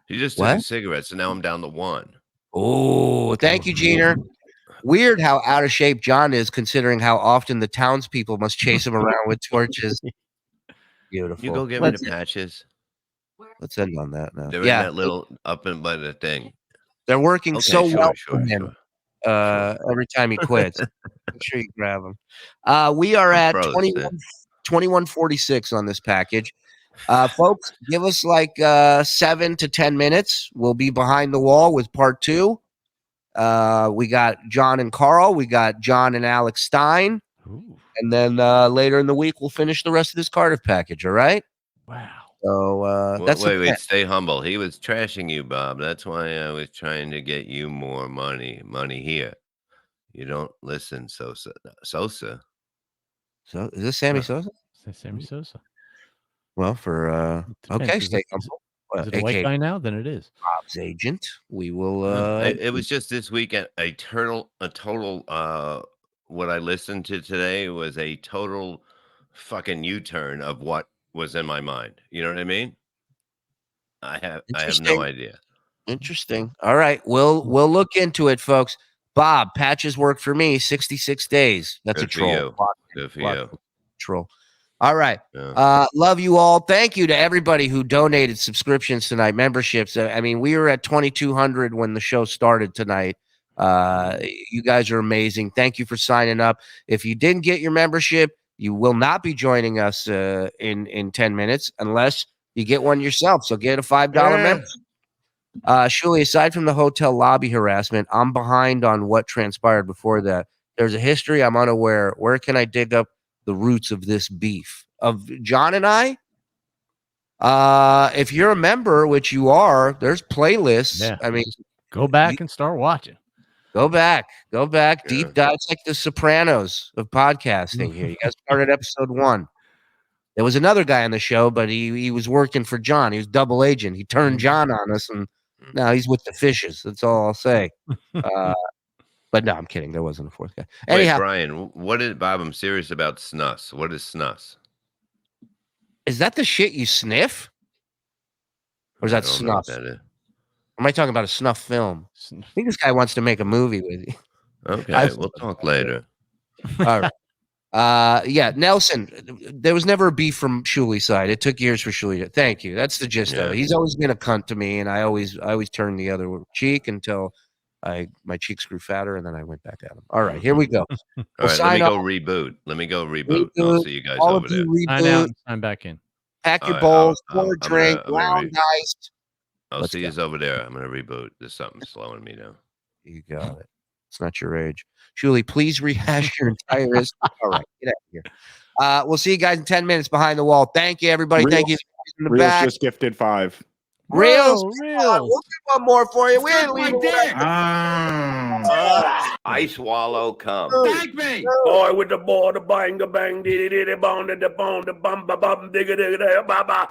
He just took a cigarette, so now I'm down to one. Oh, thank you, Jeaner. Weird how out of shape John is, considering how often the townspeople must chase him around with torches. Beautiful. You go get me the patches. Let's end on that now. They're in that little up and by the thing. They're working so well for him. Sure. Every time he quits. Make sure you grab them. We are at 21:46 on this package. Folks, give us like 7 to 10 minutes. We'll be behind the wall with part 2. We got John and Carl. We got John and Alex Stein. Ooh. And then later in the week, we'll finish the rest of this Cardiff package. All right? Wow. So that's wait, stay humble. He was trashing you, Bob. That's why I was trying to get you more money here. You don't listen, Sosa. So is this Sammy Sosa? Sammy Sosa. Well, for okay, stay humble. Is it a white guy now? Then it is Bob's agent. We will. It was just this weekend. A total. What I listened to today was a total fucking U-turn of what was in my mind. You know what I mean? I have no idea. Interesting. All right, we'll look into it, folks. Bob, patches work for me. 66 days. That's Good a troll. Good for you. Troll. All right. Love you all. Thank you to everybody who donated subscriptions tonight, memberships. I mean, we were at 2,200 when the show started tonight. You guys are amazing. Thank you for signing up. If you didn't get your membership, you will not be joining us in 10 minutes unless you get one yourself. So get a $5 membership. Shuli, aside from the hotel lobby harassment, I'm behind on what transpired before that. There's a history I'm unaware. Where can I dig up the roots of this beef of John and I. If you're a member, which you are, there's playlists. Yeah. I mean, Go back and start watching. go back. Yeah. Deep dives like the Sopranos of podcasting here. You guys started episode 1. There was another guy on the show, but he was working for John. He was double agent. He turned John on us, and now he's with the fishes. That's all I'll say. But no, I'm kidding. There wasn't a fourth guy. Anyhow, Wait, Brian, what is Bob? I'm serious about snus. What is snus? is that the shit you sniff? Or is that I don't know what snuff? that is. Am I talking about a snuff film? I think this guy wants to make a movie with you. Okay, we'll talk later. All right. Yeah, Nelson, there was never a beef from Shuli's side. It took years for Shuli. Thank you. That's the gist of Yeah. it. He's always been a cunt to me, and I always turn the other cheek until my cheeks grew fatter, and then I went back at him. All right, here we go. All right, let me go reboot. I'll see you guys All over of you there. Sign out reboot. and sign back in. Pack your All right, bowls, I'll- pour a I'm gonna- drink, I'm gonna round iced. I'll Let's see go. you over there. I'm gonna reboot. There's something slowing me down. You got it. It's not your age. Shuli, please rehash your entire history. All right, get out of here. We'll see you guys in 10 minutes behind the wall. Thank you, everybody. Thank you in the Reels back. just gifted 5. Reels. Reels. We'll do one more for you. We ain't Suck my leaving dick. I swallow cum. Thank me. Boy with the ball, the bang, the bang, diddy, diddy, bong, the bong, the bum, ba bum, digga, digga, ba ba.